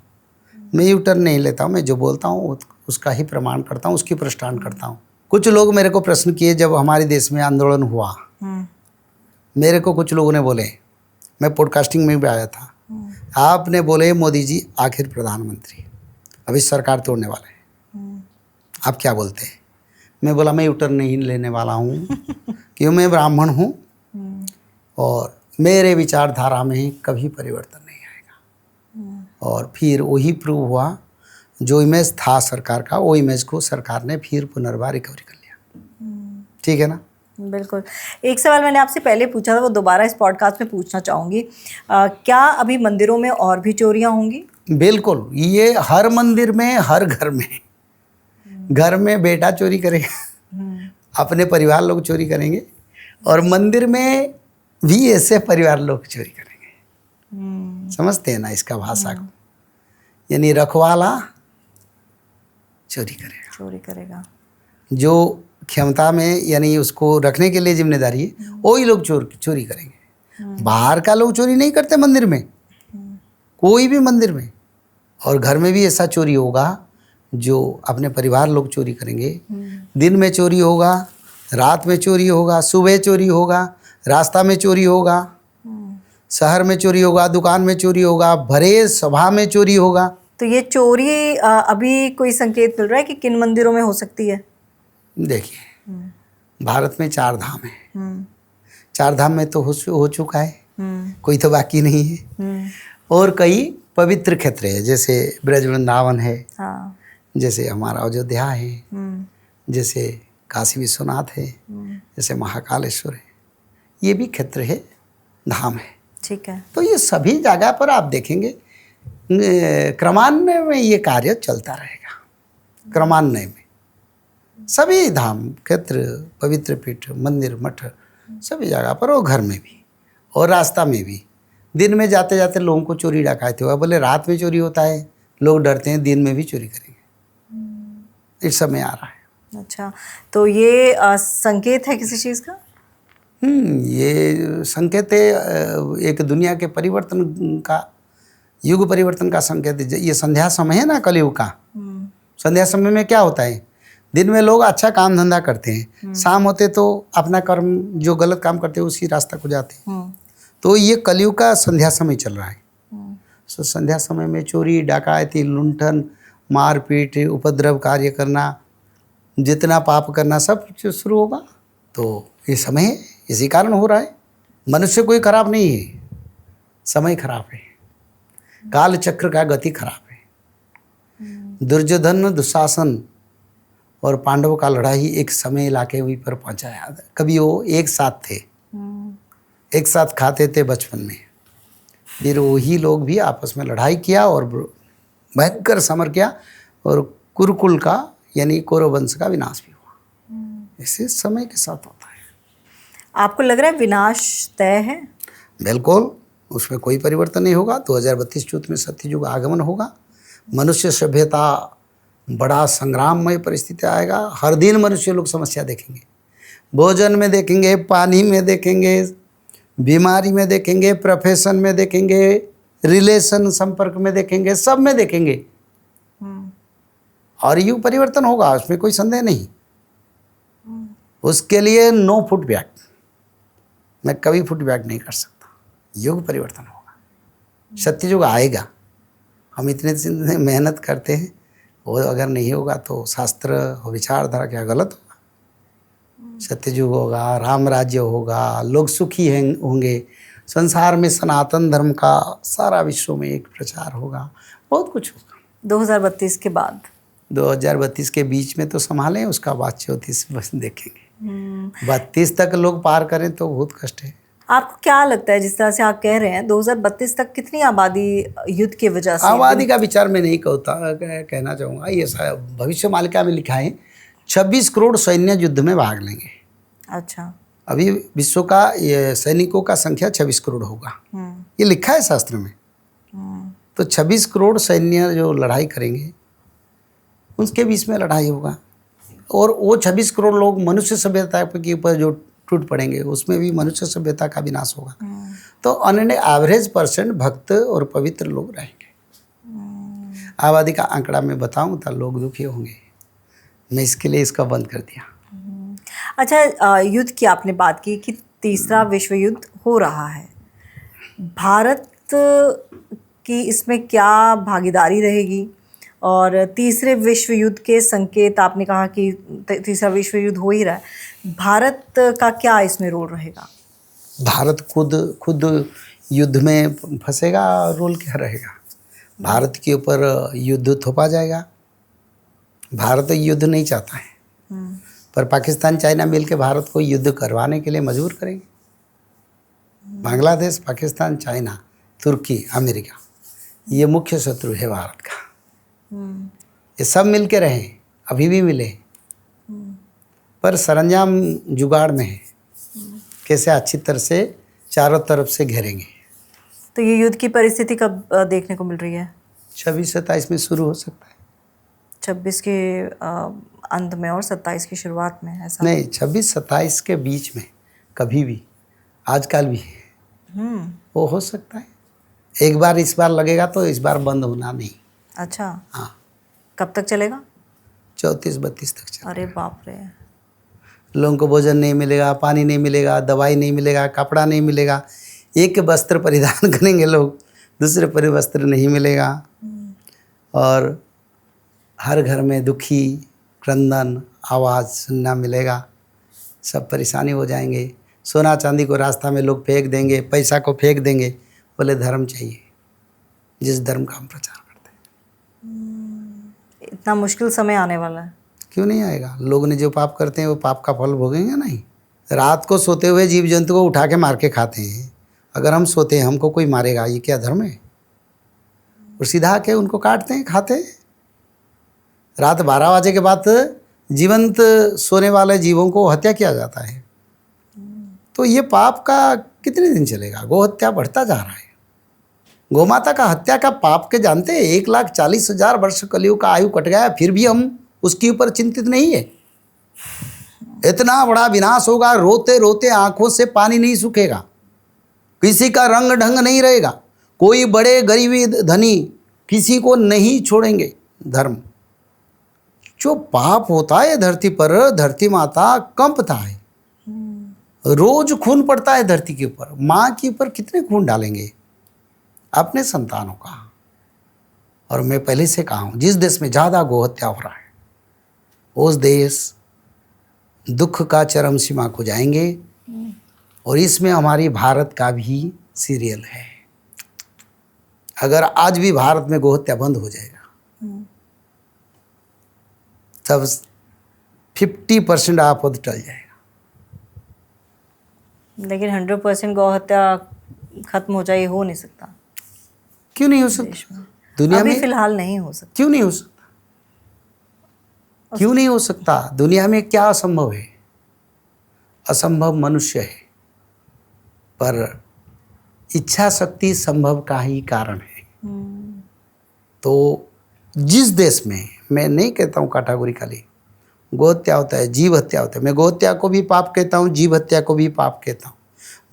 मैं यू टर्न नहीं लेता हूँ, मैं जो बोलता हूँ उसका ही प्रमाण करता हूँ, उसकी प्रष्टान करता हूँ। कुछ लोग मेरे को प्रश्न किए जब हमारे देश में आंदोलन हुआ, मेरे को कुछ लोगों ने बोले, मैं पॉडकास्टिंग में भी आया था, आपने बोले मोदी जी आखिर प्रधानमंत्री, अभी सरकार तोड़ने वाले हैं, आप क्या बोलते हैं? मैं बोला मैं यू टर्न नहीं लेने वाला हूँ क्योंकि मैं ब्राह्मण हूँ और मेरे विचारधारा में कभी परिवर्तन नहीं आएगा। और फिर वही प्रूव हुआ, जो इमेज था सरकार का, वो इमेज को सरकार ने फिर पुनर्बार रिकवरी कर लिया। ठीक है ना?
बिल्कुल। एक सवाल मैंने आपसे पहले पूछा था, वो दोबारा इस पॉडकास्ट में पूछना चाहूँगी, क्या अभी मंदिरों में और भी चोरियाँ होंगी?
बिल्कुल, ये हर मंदिर में, हर घर में बेटा चोरी करेगा, अपने परिवार लोग चोरी करेंगे, और मंदिर में भी ऐसे परिवार लोग चोरी करेंगे। समझते हैं ना इसका भाषा को? यानी रखवाला चोरी करेगा, जो क्षमता में यानी उसको रखने के लिए जिम्मेदारी है, वही लोग चोरी करेंगे। बाहर का लोग चोरी नहीं करते मंदिर में, कोई भी मंदिर में। और घर में भी ऐसा चोरी होगा जो अपने परिवार लोग चोरी करेंगे। दिन में चोरी होगा रात में चोरी होगा, सुबह चोरी होगा, रास्ता में चोरी होगा, शहर में चोरी होगा, दुकान में चोरी होगा, भरे सभा में चोरी होगा।
तो ये चोरी अभी कोई संकेत मिल रहा है कि किन मंदिरों में हो सकती है?
देखिए, भारत में 4 धाम है। 4 धाम में तो हो चुका है, कोई तो बाकी नहीं है। और कई पवित्र क्षेत्र है, जैसे ब्रज वृंदावन है,
हाँ।
जैसे हमारा अयोध्या है, जैसे काशी विश्वनाथ है, जैसे महाकालेश्वर है। ये भी क्षेत्र है, धाम है।
ठीक है।
तो ये सभी जगह पर आप देखेंगे क्रमान्वय में ये कार्य चलता रहेगा। क्रमान्वय में सभी धाम, क्षेत्र, पवित्र पीठ, मंदिर, मठ, सभी जगह पर, और घर में भी और रास्ता में भी। दिन में जाते जाते लोगों को चोरी डकैती हुआ, बोले रात में चोरी होता है, लोग डरते हैं, दिन में भी चोरी करेंगे। इस समय आ रहा है।
अच्छा, तो ये संकेत है किसी चीज़ का?
ये संकेत है एक दुनिया के परिवर्तन का, युग परिवर्तन का संकेत है। ये संध्या समय है ना, कलयुग का। संध्या समय में क्या होता है, दिन में लोग अच्छा काम धंधा करते हैं, शाम होते तो अपना कर्म, जो गलत काम करते हैं उसी रास्ता को जाते हैं। तो ये कलयुग का संध्या समय चल रहा है। तो संध्या समय में चोरी, डकैती, लुंठन, मारपीट, उपद्रव कार्य करना, जितना पाप करना, सब शुरू होगा। तो ये समय है, इसी कारण हो रहा है। मनुष्य कोई खराब नहीं है, समय खराब है, काल चक्र का गति खराब है। दुर्योधन, दुशासन और पांडवों का लड़ाई एक समय लाके वहीं पर पहुंचाया। कभी वो एक साथ थे, एक साथ खाते थे बचपन में, फिर वही लोग भी आपस में लड़ाई किया और भयंकर समर किया, और कुरुकुल का यानी कौरव वंश का विनाश भी हुआ। इसे समय के साथ होता है।
आपको लग रहा है विनाश तय है?
बिल्कुल, उसमें कोई परिवर्तन नहीं होगा। 2032 चौथ में सत्ययुग आगमन होगा। मनुष्य सभ्यता बड़ा संग्राममय परिस्थिति आएगा। हर दिन मनुष्य लोग समस्या देखेंगे, भोजन में देखेंगे, पानी में देखेंगे, बीमारी में देखेंगे, प्रोफेशन में देखेंगे, रिलेशन संपर्क में देखेंगे, सब में देखेंगे। और युग परिवर्तन होगा, उसमें कोई संदेह नहीं। उसके लिए नो फुट बैक, मैं कभी फुट बैक नहीं कर सकता। युग परिवर्तन होगा, सत्ययुग आएगा। हम इतने दिन मेहनत करते हैं, वो अगर नहीं होगा तो शास्त्र और विचारधारा क्या गलत होगा। सत्ययुग होगा, राम राज्य होगा, लोग सुखी होंगे, संसार में सनातन धर्म का सारा विश्व में एक प्रचार होगा, बहुत कुछ होगा।
2032 के बाद,
2032 के बीच में तो संभालें, उसका बाद 34 बस देखेंगे। 32 तक लोग पार करें तो बहुत कष्ट है।
आपको क्या लगता है, जिस तरह से आप कह रहे हैं 2032 तक कितनी आबादी युद्ध की वजह से?
आबादी का विचार मैं नहीं कहना चाहूँगा। ये भविष्य मालिका में लिखा है 26 करोड़ सैन्य युद्ध में भाग लेंगे।
अच्छा।
अभी विश्व का ये सैनिकों का संख्या 26 करोड़ होगा, ये लिखा है शास्त्र में। तो 26 करोड़ सैन्य जो लड़ाई करेंगे, उसके बीच में लड़ाई होगा। और वो 26 करोड़ लोग मनुष्य सभ्यता के ऊपर जो टूट पड़ेंगे, उसमें भी मनुष्य सभ्यता का विनाश होगा। तो ऑन एन एवरेज % भक्त और पवित्र लोग रहेंगे। आबादी का आंकड़ा मैं बताऊं तो लोग दुखी होंगे। मैं इसके लिए इसका बंद कर दिया।
अच्छा, युद्ध की आपने बात की कि तीसरा विश्व युद्ध हो रहा है, भारत की इसमें क्या भागीदारी रहेगी? और तीसरे विश्व युद्ध के संकेत, आपने कहा कि तीसरा विश्व युद्ध हो ही रहा है, भारत का क्या इसमें रोल रहेगा?
भारत खुद युद्ध में फंसेगा, रोल क्या रहेगा? भारत के ऊपर युद्ध थोपा जाएगा। भारत युद्ध नहीं चाहता है, पर पाकिस्तान, चाइना मिलकर भारत को युद्ध करवाने के लिए मजबूर करेंगे। बांग्लादेश, पाकिस्तान, चाइना, तुर्की, अमेरिका, ये मुख्य शत्रु है भारत का। ये सब मिल के रहें, अभी भी मिले, पर सरंजाम जुगाड़ में है, कैसे अच्छी तरह से चारों तरफ से घेरेंगे।
तो ये युद्ध की परिस्थिति कब देखने को मिल रही है?
26-27 में शुरू हो सकता है।
26 के अंत में और 27 की शुरुआत में, ऐसा
नहीं, 26-27 के बीच में कभी भी, आजकल भी वो हो सकता है। एक बार इस बार लगेगा तो इस बार बंद होना नहीं।
अच्छा,
हाँ,
कब तक चलेगा?
34-32 तक चलेगा।
अरे बाप रे।
लोगों को भोजन नहीं मिलेगा, पानी नहीं मिलेगा, दवाई नहीं मिलेगा, कपड़ा नहीं मिलेगा। एक वस्त्र परिधान करेंगे लोग, दूसरे पर वस्त्र नहीं मिलेगा। और हर घर में दुखी, क्रंदन, आवाज़ सुनना मिलेगा। सब परेशानी हो जाएंगे। सोना चांदी को रास्ता में लोग फेंक देंगे, पैसा को फेंक देंगे। बोले धर्म चाहिए, जिस धर्म का हम प्रचार करते हैं।
इतना मुश्किल समय आने वाला है।
क्यों नहीं आएगा? लोग ने जो पाप करते हैं वो पाप का फल भोगेंगे नहीं। रात को सोते हुए जीव जंतु को उठा के मार के खाते हैं। अगर हम सोते हैं हमको कोई मारेगा, ये क्या धर्म है? और सीधा के उनको काटते हैं, खाते हैं। रात 12 बजे के बाद जीवंत सोने वाले जीवों को हत्या किया जाता है। तो ये पाप का कितने दिन चलेगा? गौ हत्या बढ़ता जा रहा है। गौमाता का हत्या का पाप के जानते हैं 1,40,000 वर्ष कलयुग का आयु कट गया, फिर भी हम उसके ऊपर चिंतित नहीं है। इतना बड़ा विनाश होगा, रोते रोते आंखों से पानी नहीं सूखेगा, किसी का रंग ढंग नहीं रहेगा, कोई बड़े गरीबी धनी किसी को नहीं छोड़ेंगे। धर्म जो पाप होता है धरती पर, धरती माता कंपता है। रोज खून पड़ता है धरती के ऊपर। माँ के ऊपर कितने खून डालेंगे अपने संतानों का? और मैं पहले से कहा हूँ, जिस देश में ज़्यादा गोहत्या हो रहा है उस देश दुख का चरम सीमा को जाएंगे। और इसमें हमारी भारत का भी सीरियल है। अगर आज भी भारत में गोहत्या बंद हो जाएगा तब 50% आपद टल जाएगा।
लेकिन 100% गौ हत्या खत्म हो जाए, हो नहीं सकता।
क्यों नहीं हो सकता? दुनिया
अभी
में
फिलहाल नहीं हो सकता।
क्यों नहीं हो सकता? क्यों नहीं हो सकता? दुनिया में क्या असंभव है? असंभव मनुष्य है, पर इच्छा शक्ति संभव का ही कारण है। तो जिस देश में, मैं नहीं कहता हूँ कैटेगोरिकली, गोहत्या होता है, जीव हत्या होता है, मैं गोहत्या को भी पाप कहता हूँ, जीव हत्या को भी पाप कहता हूँ,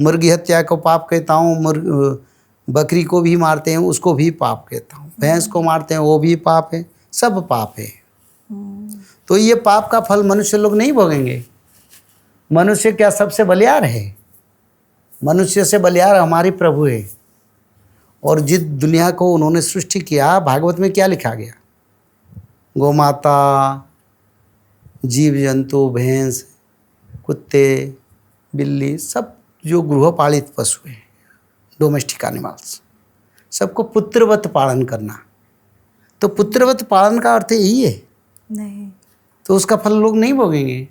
मुर्गी हत्या को पाप कहता हूँ, बकरी को भी मारते हैं उसको भी पाप कहता हूँ, भैंस को मारते हैं वो भी पाप है, सब पाप है। तो ये पाप का फल मनुष्य लोग नहीं भोगेंगे। मनुष्य क्या सबसे बलियार है? मनुष्य से बलियार हमारी प्रभु है। और जिस दुनिया को उन्होंने सृष्टि किया, भागवत में क्या लिखा गया? गोमाता, जीव जंतु, भैंस, कुत्ते, बिल्ली, सब जो गृहपालित पशु हैं, डोमेस्टिक एनिमल्स, सबको पुत्रवत पालन करना। तो पुत्रवत पालन का अर्थ यही है।
नहीं
तो उसका फल लोग नहीं भोगेंगे?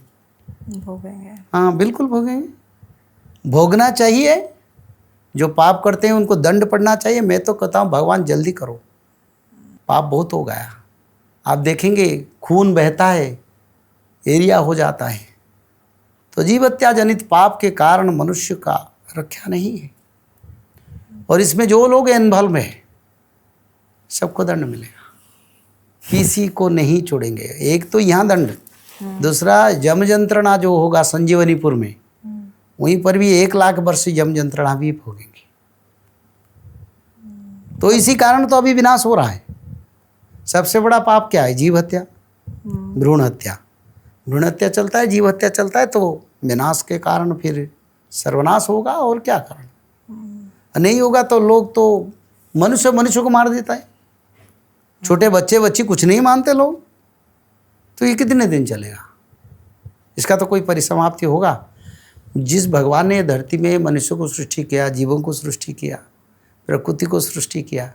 भोगेंगे।
हाँ बिल्कुल भोगेंगे। भोगना चाहिए। जो पाप करते हैं उनको दंड पड़ना चाहिए। मैं तो कहता हूँ भगवान जल्दी करो, पाप बहुत हो गया। आप देखेंगे खून बहता है, एरिया हो जाता है। तो जीव हत्या जनित पाप के कारण मनुष्य का रक्षा नहीं है। और इसमें जो लोग इन्वॉल्व है सबको दंड मिलेगा, किसी को नहीं छोड़ेंगे। एक तो यहाँ दंड, दूसरा यम यंत्रणा जो होगा संजीवनीपुर में, वहीं पर भी 1,00,000 वर्ष यम यंत्रणा भी भोगेंगे। तो इसी कारण तो अभी विनाश हो रहा है। सबसे बड़ा पाप क्या है? जीव हत्या, भ्रूण हत्या। भ्रूण हत्या चलता है, जीव हत्या चलता है, तो विनाश के कारण फिर सर्वनाश होगा। और क्या कारण? नहीं होगा तो लोग तो मनुष्य को मार देता है। छोटे बच्चे कुछ नहीं मानते लोग। तो ये कितने दिन चलेगा? इसका तो कोई परिसमाप्ति होगा। जिस भगवान ने धरती में मनुष्य को सृष्टि किया, जीवों को सृष्टि किया, प्रकृति को सृष्टि किया,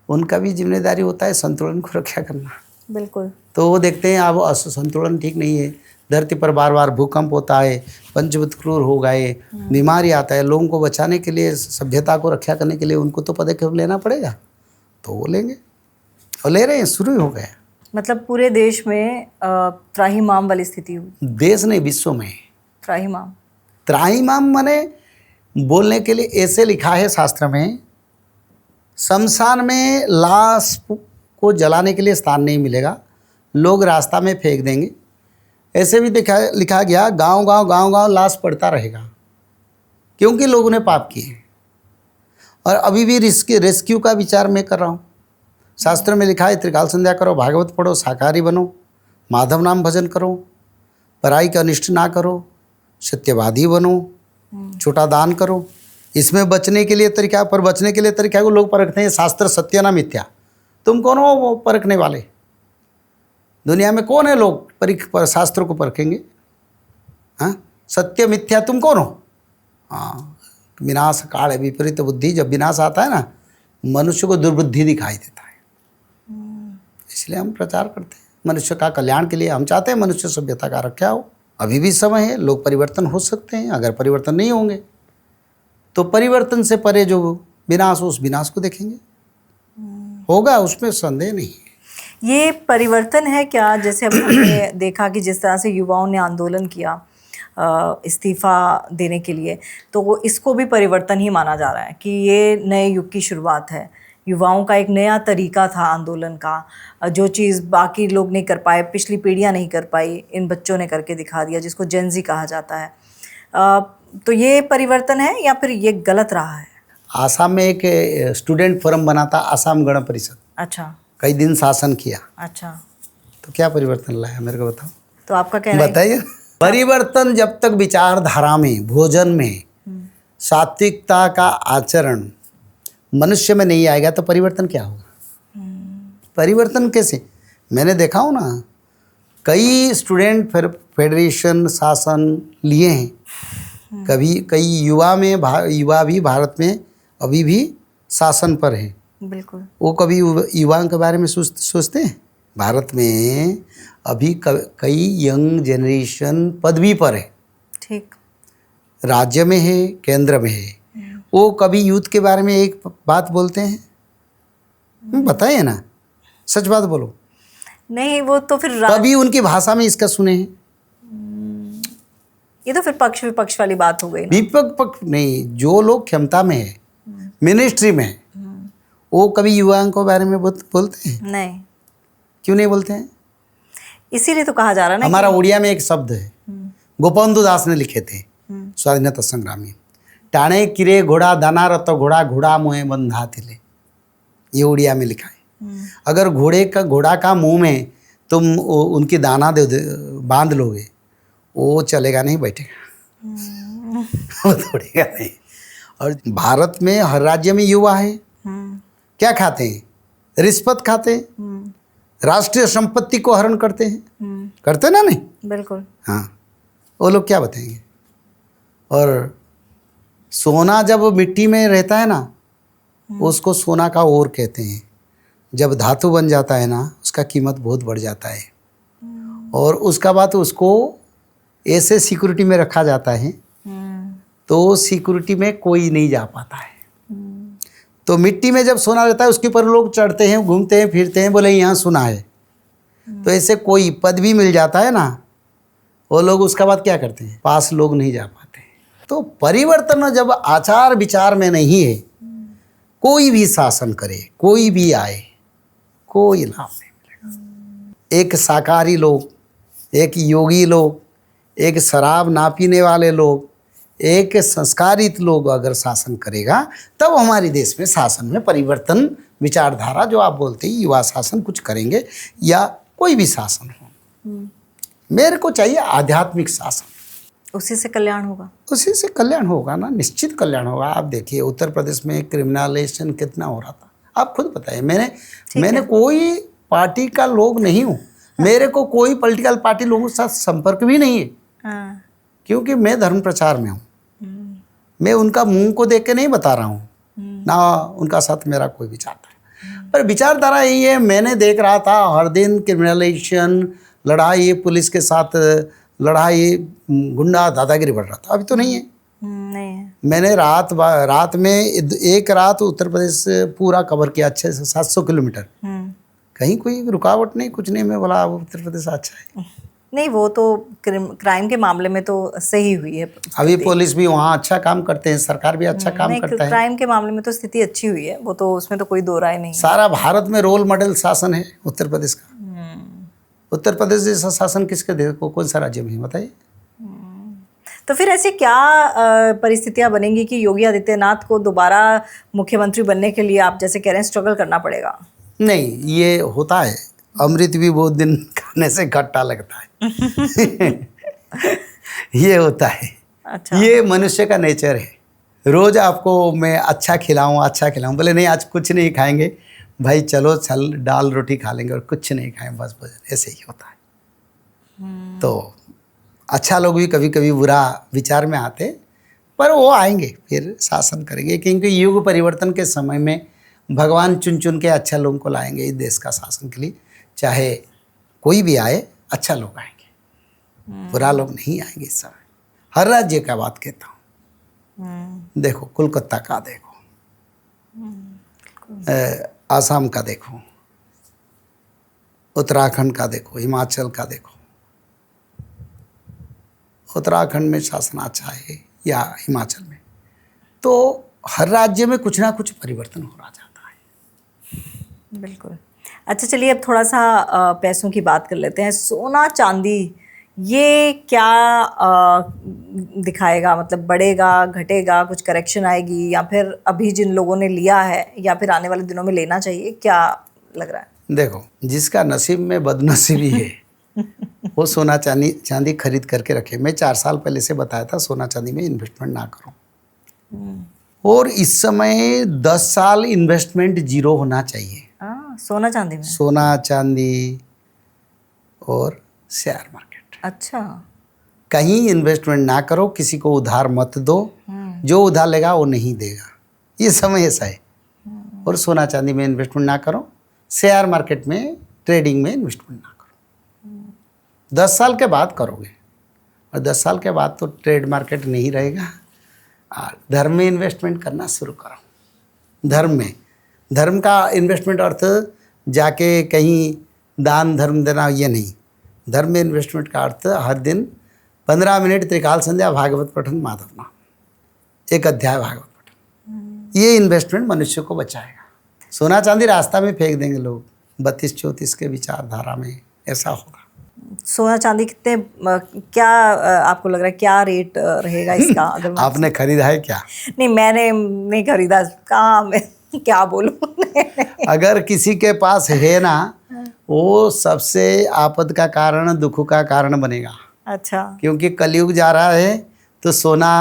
उनका भी जिम्मेदारी होता है संतुलन को रक्षा करना।
बिल्कुल।
तो वो देखते हैं अब संतुलन ठीक नहीं है, धरती पर बार बार भूकंप होता है, पंचभूत क्रूर हो गए, बीमारी आता है। लोगों को बचाने के लिए, सभ्यता को रक्षा करने के लिए उनको तो पदक्षेप लेना पड़ेगा। तो वो लेंगे और ले रहे हैं, शुरू ही हो गया।
मतलब पूरे देश में त्राहिमाम वाली स्थिति हुई।
देश नहीं, विश्व में
त्राहिमाम।
त्राहिमाम माने बोलने के लिए ऐसे लिखा है शास्त्र में, शमशान में लाश को जलाने के लिए स्थान नहीं मिलेगा, लोग रास्ता में फेंक देंगे। ऐसे भी लिखा गया, गांव लाश पड़ता रहेगा, क्योंकि लोगों ने पाप किए। और अभी भी रेस्क्यू का विचार मैं कर रहा हूँ। शास्त्र में लिखा है त्रिकाल संध्या करो, भागवत पढ़ो, शाकाहारी बनो, माधव नाम भजन करो, पराई का अनिष्ट ना करो, सत्यवादी बनो, छोटा दान करो। इसमें बचने के लिए तरीका, पर बचने के लिए तरीका को लोग परखते हैं शास्त्र सत्य ना मिथ्या। तुम कौन हो वो परखने वाले? दुनिया में कौन है लोग शास्त्र को परखेंगे? हाँ, सत्य मिथ्या तुम कौन हो? हाँ, विनाश काल है विपरीत बुद्धि। जब विनाश आता है ना, मनुष्य को दुर्बुद्धि दिखाई देता है। इसलिए हम प्रचार करते हैं मनुष्य का कल्याण के लिए। हम चाहते हैं मनुष्य सभ्यता का रक्षा हो। अभी भी समय है, लोग परिवर्तन हो सकते हैं। अगर परिवर्तन नहीं होंगे तो परिवर्तन से परे जो विनाश हो, उस विनाश को देखेंगे। होगा, उसमें संदेह नहीं है।
ये परिवर्तन है क्या? जैसे अभी हमने देखा कि जिस तरह से युवाओं ने आंदोलन किया इस्तीफा देने के लिए, तो इसको भी परिवर्तन ही माना जा रहा है कि ये नए युग की शुरुआत है। युवाओं का एक नया तरीका था आंदोलन का, जो चीज़ बाकी लोग नहीं कर पाए, पिछली पीढ़ियां नहीं कर पाई, इन बच्चों ने करके दिखा दिया, जिसको जेन ज़ी कहा जाता है। तो ये परिवर्तन है या फिर ये गलत रहा है?
आसाम में एक स्टूडेंट फोरम बना था, आसाम गण परिषद।
अच्छा।
कई दिन शासन किया।
अच्छा,
तो क्या परिवर्तन लाया मेरे को बताओ।
तो आपका कहना है?
बताइए। परिवर्तन जब तक विचारधारा में, भोजन में सात्विकता का आचरण मनुष्य में नहीं आएगा तो परिवर्तन क्या होगा? परिवर्तन कैसे? मैंने देखा हो ना, कई स्टूडेंट फेडरेशन शासन लिए हैं। कभी कई युवा भी भारत में अभी भी शासन पर है।
बिल्कुल।
वो कभी युवाओं के बारे में सोचते हैं? भारत में अभी कई यंग जनरेशन पदवी पर है।
ठीक।
राज्य में है, केंद्र में है। वो कभी यूथ के बारे में एक बात बोलते हैं? बताइए ना, सच बात बोलो।
नहीं, वो तो फिर
कभी उनकी भाषा में इसका सुने हैं?
ये तो फिर पक्ष विपक्ष वाली बात हो गई ना।
विपक्ष नहीं, जो लोग क्षमता में है, मिनिस्ट्री में है, वो कभी युवाओं के बारे में बोलते हैं?
नहीं।
क्यों नहीं बोलते हैं?
इसीलिए तो कहा जा रहा है ना।
हमारा उड़िया में एक शब्द है, गोपबंधु दास ने लिखे थे स्वाधीनता संग्रामी। टाणे किरे घोड़ा दाना रत घोड़ा घोड़ा मुँह बंधा थिले। ये उड़िया में लिखा है। अगर घोड़ा का मुंह में तुम उनकी दाना बांध लोगे, वो चलेगा नहीं, बैठेगा। वो दौड़ेगा नहीं। और भारत में हर राज्य में युवा है। क्या खाते हैं? रिश्वत खाते हैं, राष्ट्रीय संपत्ति को हरण करते हैं। करते ना? नहीं,
बिल्कुल।
हाँ, वो लोग क्या बताएंगे? और सोना जब मिट्टी में रहता है ना, उसको सोना का ओर कहते हैं। जब धातु बन जाता है ना, उसका कीमत बहुत बढ़ जाता है। और उसका बाद उसको ऐसे सिक्योरिटी में रखा जाता है, तो सिक्योरिटी में कोई नहीं जा पाता है। तो मिट्टी में जब सोना रहता है, उसके ऊपर लोग चढ़ते हैं, घूमते हैं, फिरते हैं, बोले यहाँ सोना है। तो ऐसे कोई पद भी मिल जाता है ना, वो लोग उसका बाद क्या करते हैं? पास लोग नहीं जा पाते। तो परिवर्तन जब आचार विचार में नहीं है, कोई भी शासन करे, कोई भी आए, कोई लाभ नहीं मिलेगा। एक शाकाहारी लोग, एक योगी लोग, एक शराब ना पीने वाले लोग, एक संस्कारित लोग अगर शासन करेगा, तब हमारे देश में शासन में परिवर्तन, विचारधारा जो आप बोलते हैं युवा शासन कुछ करेंगे, या कोई भी शासन हो। मेरे को चाहिए आध्यात्मिक शासन।
उसी से कल्याण होगा।
उसी से कल्याण होगा ना, निश्चित कल्याण होगा। आप देखिए उत्तर प्रदेश में क्रिमिनलाइजेशन कितना हो रहा था, आप खुद बताइए। मैंने कोई पार्टी का लोग नहीं हूँ। मेरे को कोई पॉलिटिकल पार्टी लोगों के साथ संपर्क भी नहीं है।
हाँ।
क्योंकि मैं धर्म प्रचार में हूँ। मैं उनका मुंह को देख के नहीं बता रहा हूँ, ना उनका साथ मेरा कोई विचारधारा। पर विचारधारा यही है, मैंने देख रहा था हर दिन क्रिमिनलाइजेशन, लड़ाई, पुलिस के साथ लड़ाई, गुंडा दादागिरी बढ़ रहा था। अभी तो नहीं है।
नहीं है।
मैंने रात में एक रात उत्तर प्रदेश पूरा कवर किया, अच्छे से 700 किलोमीटर। कहीं कोई रुकावट नहीं, कुछ नहीं। मैं बोला उत्तर प्रदेश अच्छा है।
नहीं, वो तो क्राइम के मामले में तो सही हुई है।
अभी पुलिस भी वहाँ अच्छा काम करते हैं, सरकार भी अच्छा काम करता है।
क्राइम के मामले में तो स्थिति अच्छी हुई है, वो तो उसमें तो कोई दो राय नहीं है।
सारा भारत में रोल मॉडल शासन है उत्तर प्रदेश का। उत्तर प्रदेश जैसा शासन किसके देश को, कौन सा राज्य में है बताइए?
तो फिर ऐसी क्या परिस्थितियां बनेंगी कि योगी आदित्यनाथ को दोबारा मुख्यमंत्री बनने के लिए आप जैसे कह रहे हैं स्ट्रगल करना पड़ेगा?
नहीं, ये होता है। अमृत भी बहुत दिन खाने से खट्टा लगता है। ये होता है।
अच्छा।
ये मनुष्य का नेचर है। रोज आपको मैं अच्छा खिलाऊं, बोले नहीं आज कुछ नहीं खाएंगे भाई, चलो चल दाल रोटी खा लेंगे और कुछ नहीं खाएं बस भोजन, ऐसे ही होता है। तो अच्छा लोग भी कभी कभी बुरा विचार में आते, पर वो आएंगे फिर शासन करेंगे, क्योंकि युग परिवर्तन के समय में भगवान चुन चुन के अच्छा लोगों को लाएंगे इस देश का शासन के लिए। चाहे कोई भी आए, अच्छा लोग आएंगे, बुरा लोग नहीं आएंगे इस समय। हर राज्य का बात कहता हूँ। देखो कोलकाता का देखो, आसाम का देखो, उत्तराखंड का देखो, हिमाचल का देखो। उत्तराखंड में शासन अच्छा है या हिमाचल में, तो हर राज्य में कुछ ना कुछ परिवर्तन हो रहा जाता है।
बिल्कुल। अच्छा चलिए अब थोड़ा सा पैसों की बात कर लेते हैं। सोना चांदी ये क्या दिखाएगा, मतलब बढ़ेगा घटेगा, कुछ करेक्शन आएगी, या फिर अभी जिन लोगों ने लिया है या फिर आने वाले दिनों में लेना चाहिए, क्या लग रहा है?
देखो जिसका नसीब में बदनसीबी है वो सोना चांदी खरीद करके रखे। मैं 4 साल पहले से बताया था सोना चांदी में इन्वेस्टमेंट ना करो, और इस समय 10 साल इन्वेस्टमेंट जीरो होना चाहिए।
सोना चांदी में,
सोना चांदी और शेयर मार्केट।
अच्छा।
कहीं इन्वेस्टमेंट ना करो, किसी को उधार मत दो, जो उधार लेगा वो नहीं देगा, ये समय ऐसा है। और सोना चांदी में इन्वेस्टमेंट ना करो, शेयर मार्केट में ट्रेडिंग में इन्वेस्टमेंट ना करो। 10 साल के बाद करोगे, और 10 साल के बाद तो ट्रेड मार्केट नहीं रहेगा। और धर्म में इन्वेस्टमेंट करना शुरू करो। धर्म में, धर्म का इन्वेस्टमेंट अर्थ जाके कहीं दान धर्म देना, ये नहीं। धर्म में इन्वेस्टमेंट का अर्थ हर दिन 15 मिनट त्रिकाल संध्या भागवत पठन माधव नाम, एक अध्याय भागवत पठन, ये इन्वेस्टमेंट मनुष्य को बचाएगा। सोना चांदी रास्ता में फेंक देंगे लोग 32-34 के विचारधारा में, ऐसा होगा।
सोना चांदी कितने क्या आपको लग रहा है क्या रेट रहेगा इसका? अगर
आपने खरीदा है क्या?
नहीं, मैंने नहीं खरीदा। कहाँ मैं क्या बोलूं।
अगर किसी के पास है ना, वो सबसे आपद का कारण, दुख का कारण बनेगा।
अच्छा।
क्योंकि कलयुग जा रहा है तो सोना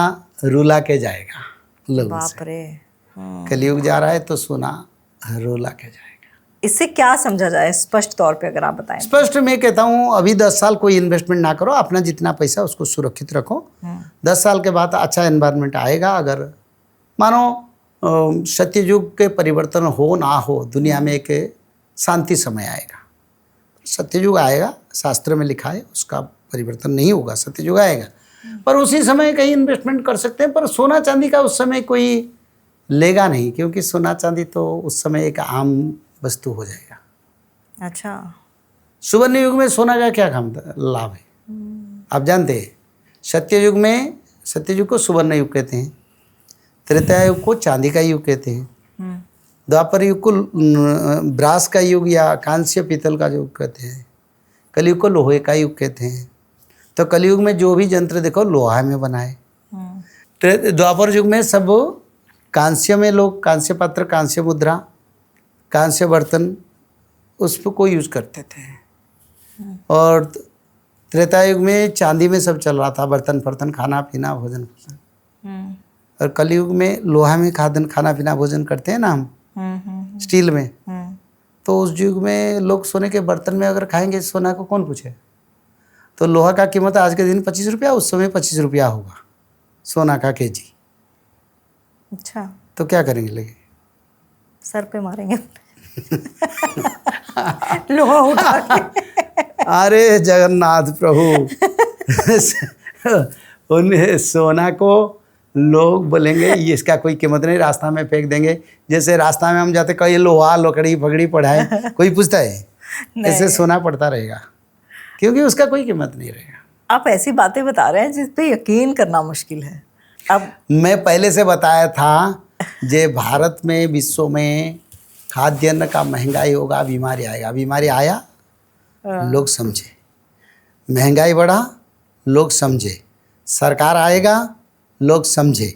रुला के जाएगा लोगों से।
बाप रे।
कलयुग जा रहा है तो सोना रुला के जाएगा।
इससे क्या समझा जाए स्पष्ट तौर पे अगर आप बताएं?
स्पष्ट मैं कहता हूँ, अभी 10 साल कोई इन्वेस्टमेंट ना करो, अपना जितना पैसा उसको सुरक्षित रखो। 10 साल के बाद अच्छा एनवायरनमेंट आएगा। अगर मानो सत्ययुग के परिवर्तन हो ना हो, दुनिया में एक शांति समय आएगा, सत्ययुग आएगा, शास्त्र में लिखा है, उसका परिवर्तन नहीं होगा, सत्ययुग आएगा। पर उसी समय कहीं इन्वेस्टमेंट कर सकते हैं, पर सोना चांदी का उस समय कोई लेगा नहीं, क्योंकि सोना चांदी तो उस समय एक आम वस्तु हो जाएगा।
अच्छा।
सुवर्ण युग में सोना का क्या लाभ है आप जानते हैं? सत्ययुग को सुवर्ण युग कहते हैं, त्रेता युग को चांदी का युग कहते हैं, द्वापर युग को ब्रास का युग या कांस्य पीतल का युग कहते हैं, कलयुग को लोहे का युग कहते हैं। तो कलयुग में जो भी यंत्र देखो लोहा में बनाए। द्वापर युग में सब कांस्य में, लोग कांस्य पात्र, कांस्य मुद्रा, कांस्य बर्तन उसको यूज करते थे। और त्रेता युग में चांदी में सब चल रहा था, बर्तन फर्तन, खाना पीना, भोजन भोजन। और कलयुग में लोहा में खाना पीना भोजन करते हैं ना हम, स्टील में। तो उस युग में लोग सोने के बर्तन में अगर खाएंगे, सोना को कौन पूछे? तो लोहा का कीमत आज के दिन 25 रुपया, उस समय 25 रुपया होगा सोना का केजी।
अच्छा।
तो क्या करेंगे लगे? सर
पे मारेंगे लोहा उठा के।
अरे जगन्नाथ प्रभु उन्हें सोना को लोग बोलेंगे ये इसका कोई कीमत नहीं, रास्ता में फेंक देंगे। जैसे रास्ता में हम जाते कहीं लोहा लकड़ी पकड़ी पढ़ाए, कोई पूछता है? ऐसे सोना पड़ता रहेगा, क्योंकि उसका कोई कीमत नहीं रहेगा।
आप ऐसी बातें बता रहे हैं जिस पे यकीन करना मुश्किल है। अब
मैं पहले से बताया था, जे भारत में, विश्व में खाद्यान्न का महंगाई होगा, बीमारी आएगा। बीमारी आया लोग समझे, महंगाई बढ़ा लोग समझे, सरकार आएगा लोग समझे,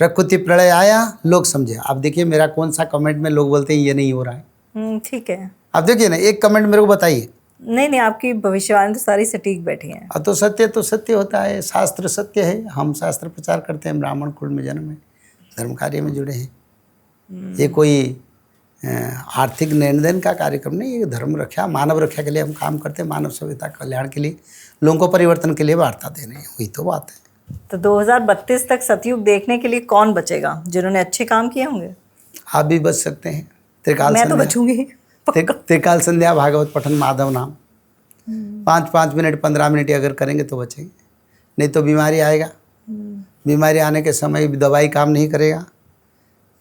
प्रकृति प्रलय आया लोग समझे। आप देखिए मेरा कौन सा कमेंट में लोग बोलते हैं ये नहीं हो रहा है।
ठीक है।
आप देखिए ना, एक कमेंट मेरे को बताइए,
नहीं नहीं, आपकी भविष्यवाणी तो सारी सटीक बैठी है।
तो सत्य होता है, शास्त्र सत्य है। हम शास्त्र प्रचार करते हैं, ब्राह्मण कुल में जन्म है, धर्म कार्य में जुड़े हैं। ये कोई आर्थिक लेन देन का कार्यक्रम नहीं, ये धर्म रक्षा, मानव रक्षा के लिए हम काम करते हैं, मानव सभ्यता कल्याण के लिए, लोगों को परिवर्तन के लिए वार्ता दे रहे हैं, वही तो बात है।
तो 2032 तक सतयुग देखने के लिए कौन बचेगा? जिन्होंने अच्छे काम किए होंगे।
आप भी बच सकते हैं। त्रिकाल
मैं तो
संध्या,
बचूंगी।
त्रिकाल संध्या, भागवत पठन, माधव नाम, 5-5 मिनट 15 मिनट अगर करेंगे तो बचेंगे। नहीं तो बीमारी आएगा, बीमारी आने के समय भी दवाई काम नहीं करेगा।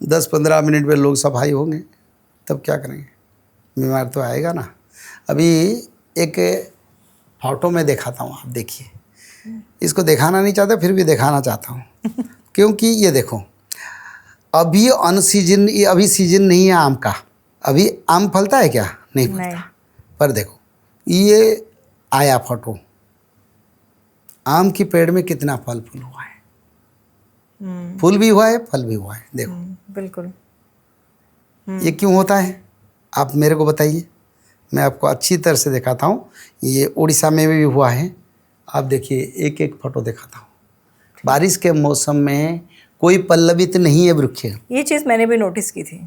10-15 मिनट में लोग सफाई होंगे, तब क्या करेंगे? बीमार तो आएगा ना। अभी एक फोटो में दिखाता हूँ, आप देखिए। इसको दिखाना नहीं चाहता, फिर भी दिखाना चाहता हूँ क्योंकि ये देखो, अभी अनसीजन, ये अभी सीजन नहीं है आम का। अभी आम फलता है क्या? नहीं फलता। पर देखो, ये आया फोटो, आम की पेड़ में कितना फल फूल हुआ है। फूल भी हुआ है, फल भी हुआ है। देखो
बिल्कुल।
ये क्यों होता है, आप मेरे को बताइए, मैं आपको अच्छी तरह से दिखाता हूँ। ये उड़ीसा में भी हुआ है। आप देखिए, एक एक फोटो दिखाता हूँ। बारिश के मौसम में कोई पल्लवित नहीं है वृक्ष।
ये चीज़ मैंने भी नोटिस की थी।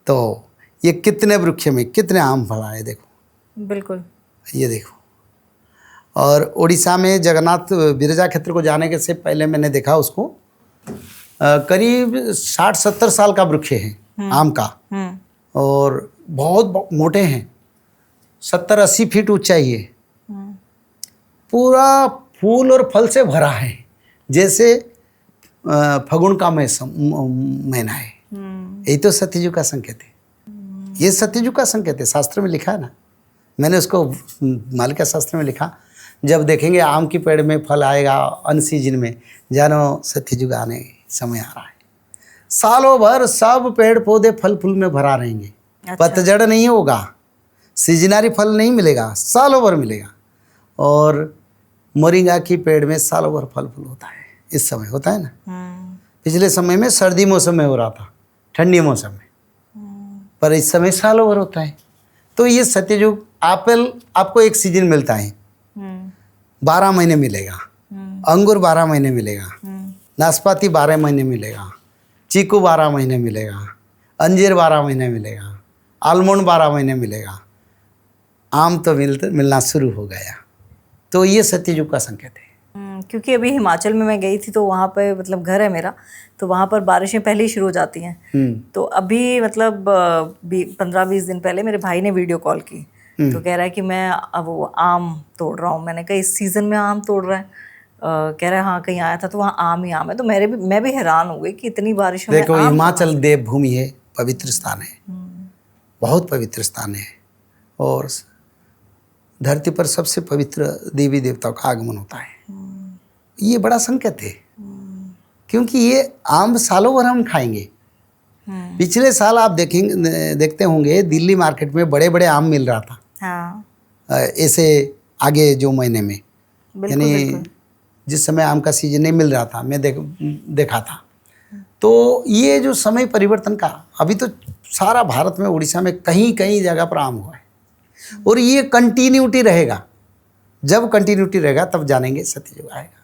तो ये कितने वृक्ष में कितने आम फला है, देखो।
बिल्कुल।
ये देखो। और उड़ीसा में जगन्नाथ बिरजा क्षेत्र को जाने के से पहले मैंने देखा उसको, करीब 60-70 साल का वृक्ष है आम का, और बहुत मोटे हैं, 70-80 फीट ऊंचाई है। पूरा फूल और फल से भरा है, जैसे फागुन का महीना है। यही तो सत्ययुग का संकेत है। ये सत्ययुग का संकेत है, शास्त्र में लिखा है ना। मैंने उसको मालिका शास्त्र में लिखा, जब देखेंगे आम की पेड़ में फल आएगा अन सीजन में, जानो सत्ययुग आने समय आ रहा है। सालों भर सब पेड़ पौधे फल फूल में भरा रहेंगे। अच्छा। पतझड़ नहीं होगा, सीजनरी फल नहीं मिलेगा, सालों भर मिलेगा। और मोरिंगा की पेड़ में सालों भर फल फूल होता है। इस समय होता है ना। पिछले समय में सर्दी मौसम में हो रहा था, ठंडी मौसम में, पर इस समय सालों भर होता है। तो ये सत्ययुग, एप्पल आपको एक सीजन मिलता है, 12 महीने मिलेगा। अंगूर 12 महीने मिलेगा, नाशपाती 12 महीने मिलेगा, चीकू 12 महीने मिलेगा, अंजीर 12 महीने मिलेगा, आलमंड 12 महीने मिलेगा। आम तो मिलना शुरू हो गया। तो ये सत्ययुग का संकेत है।
क्योंकि अभी हिमाचल में मैं गई थी, तो वहाँ पे मतलब घर है मेरा, तो वहाँ पर बारिशें पहले ही शुरू हो जाती हैं। तो अभी मतलब 15-20 दिन पहले मेरे भाई ने वीडियो कॉल की, तो कह रहा है कि मैं अब वो आम तोड़ रहा हूँ। मैंने कहा इस सीज़न में आम तोड़ रहा है? कह रहा है हाँ, कहीं आया था तो वहाँ आम ही आम है। तो मैं भी हैरान हो गई कि इतनी बारिशों में
देखो, हिमाचल देवभूमि है, पवित्र स्थान है, बहुत पवित्र स्थान है, और धरती पर सबसे पवित्र देवी देवताओं का आगमन होता है। ये बड़ा संकेत है, क्योंकि ये आम सालों भर हम खाएंगे। पिछले साल आप देखते होंगे, दिल्ली मार्केट में बड़े बड़े आम मिल रहा था।
हाँ।
ऐसे आगे जो महीने में, यानी जिस समय आम का सीजन नहीं मिल रहा था, मैं देखा था। तो ये जो समय परिवर्तन का, अभी तो सारा भारत में, उड़ीसा में कहीं कहीं जगह पर आम हुआ है, और ये कंटिन्यूटी रहेगा। जब कंटिन्यूटी रहेगा तब जानेंगे सत्ययुग आएगा।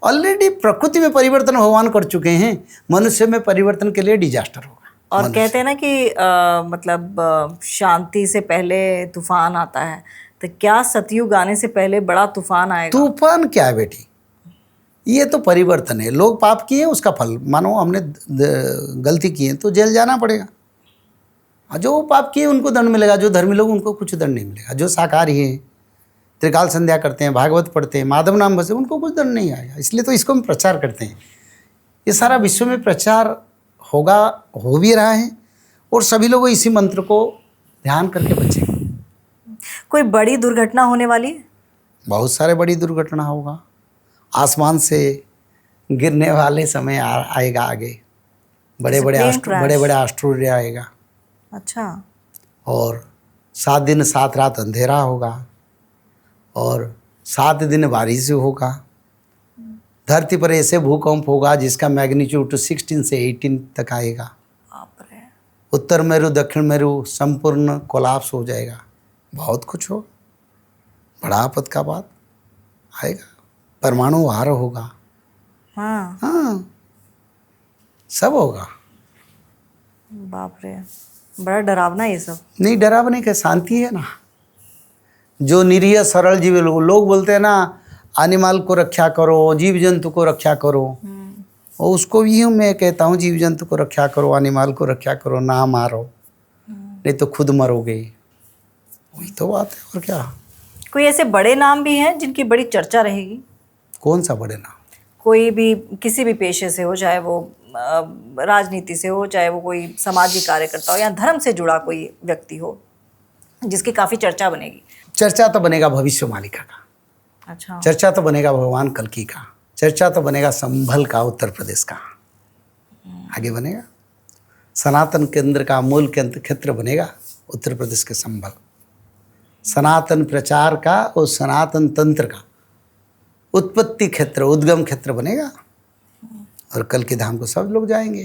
ऑलरेडी प्रकृति में परिवर्तन भगवान कर चुके हैं, मनुष्य में परिवर्तन के लिए डिजास्टर होगा।
और कहते हैं ना कि मतलब शांति से पहले तूफान आता है, तो क्या सतयुग आने से पहले बड़ा तूफान आएगा?
तूफान क्या है बेटी, ये तो परिवर्तन है। लोग पाप किए, उसका फल, मानो हमने गलती की है तो जेल जाना पड़ेगा। जो पाप किए उनको दंड मिलेगा, जो धर्मी लोग उनको कुछ दंड नहीं मिलेगा। जो शाकाहारी हैं, त्रिकाल संध्या करते हैं, भागवत पढ़ते हैं, माधव नाम बसे, उनको कुछ दंड नहीं आएगा। इसलिए तो इसको हम प्रचार करते हैं। ये सारा विश्व में प्रचार होगा, हो भी रहा है, और सभी लोग इसी मंत्र को ध्यान करके बचेंगे।
कोई बड़ी दुर्घटना होने वाली है?
बहुत सारे बड़ी दुर्घटना होगा। आसमान से गिरने वाले समय आएगा आगे, बड़े बड़े एस्ट्रॉयड आएगा।
अच्छा।
और 7 दिन 7 रात अंधेरा होगा, और 7 दिन बारिश होगा। धरती पर ऐसे भूकंप होगा जिसका मैग्नीट्यूड 16 से 18 तक आएगा। उत्तर मेरु दक्षिण मेरु संपूर्ण कोलाप्स हो जाएगा। बहुत कुछ हो। बड़ा आपद का बात आएगा, परमाणु वार होगा,
हाँ
हाँ सब होगा।
बाप रे, बड़ा डरावना ये सब।
नहीं डरावने का, शांति है ना। जो निरीह सरल जीव लोग बोलते हैं ना, एनिमल को रक्षा करो, जीव जंतु को रक्षा करो, और उसको भी मैं कहता हूँ जीव जंतु को रक्षा करो, एनिमल को रक्षा करो, ना मारो, नहीं तो खुद मरोगे। वही तो बात है, और क्या।
कोई ऐसे बड़े नाम भी हैं जिनकी बड़ी चर्चा रहेगी?
कौन सा बड़े नाम?
कोई भी किसी भी पेशे से हो, चाहे वो राजनीति से हो, चाहे वो कोई सामाजिक कार्यकर्ता हो, या धर्म से जुड़ा कोई व्यक्ति हो जिसकी काफ़ी चर्चा बनेगी।
चर्चा तो बनेगा भविष्य मालिका का,
अच्छा,
चर्चा तो बनेगा भगवान कल्की का, चर्चा तो बनेगा संभल का, उत्तर प्रदेश का, आगे बनेगा सनातन केंद्र का मूल केंद्र क्षेत्र बनेगा उत्तर प्रदेश के संभल, सनातन प्रचार का और सनातन तंत्र का उत्पत्ति क्षेत्र, उद्गम क्षेत्र बनेगा। और कल के धाम को सब लोग जाएंगे।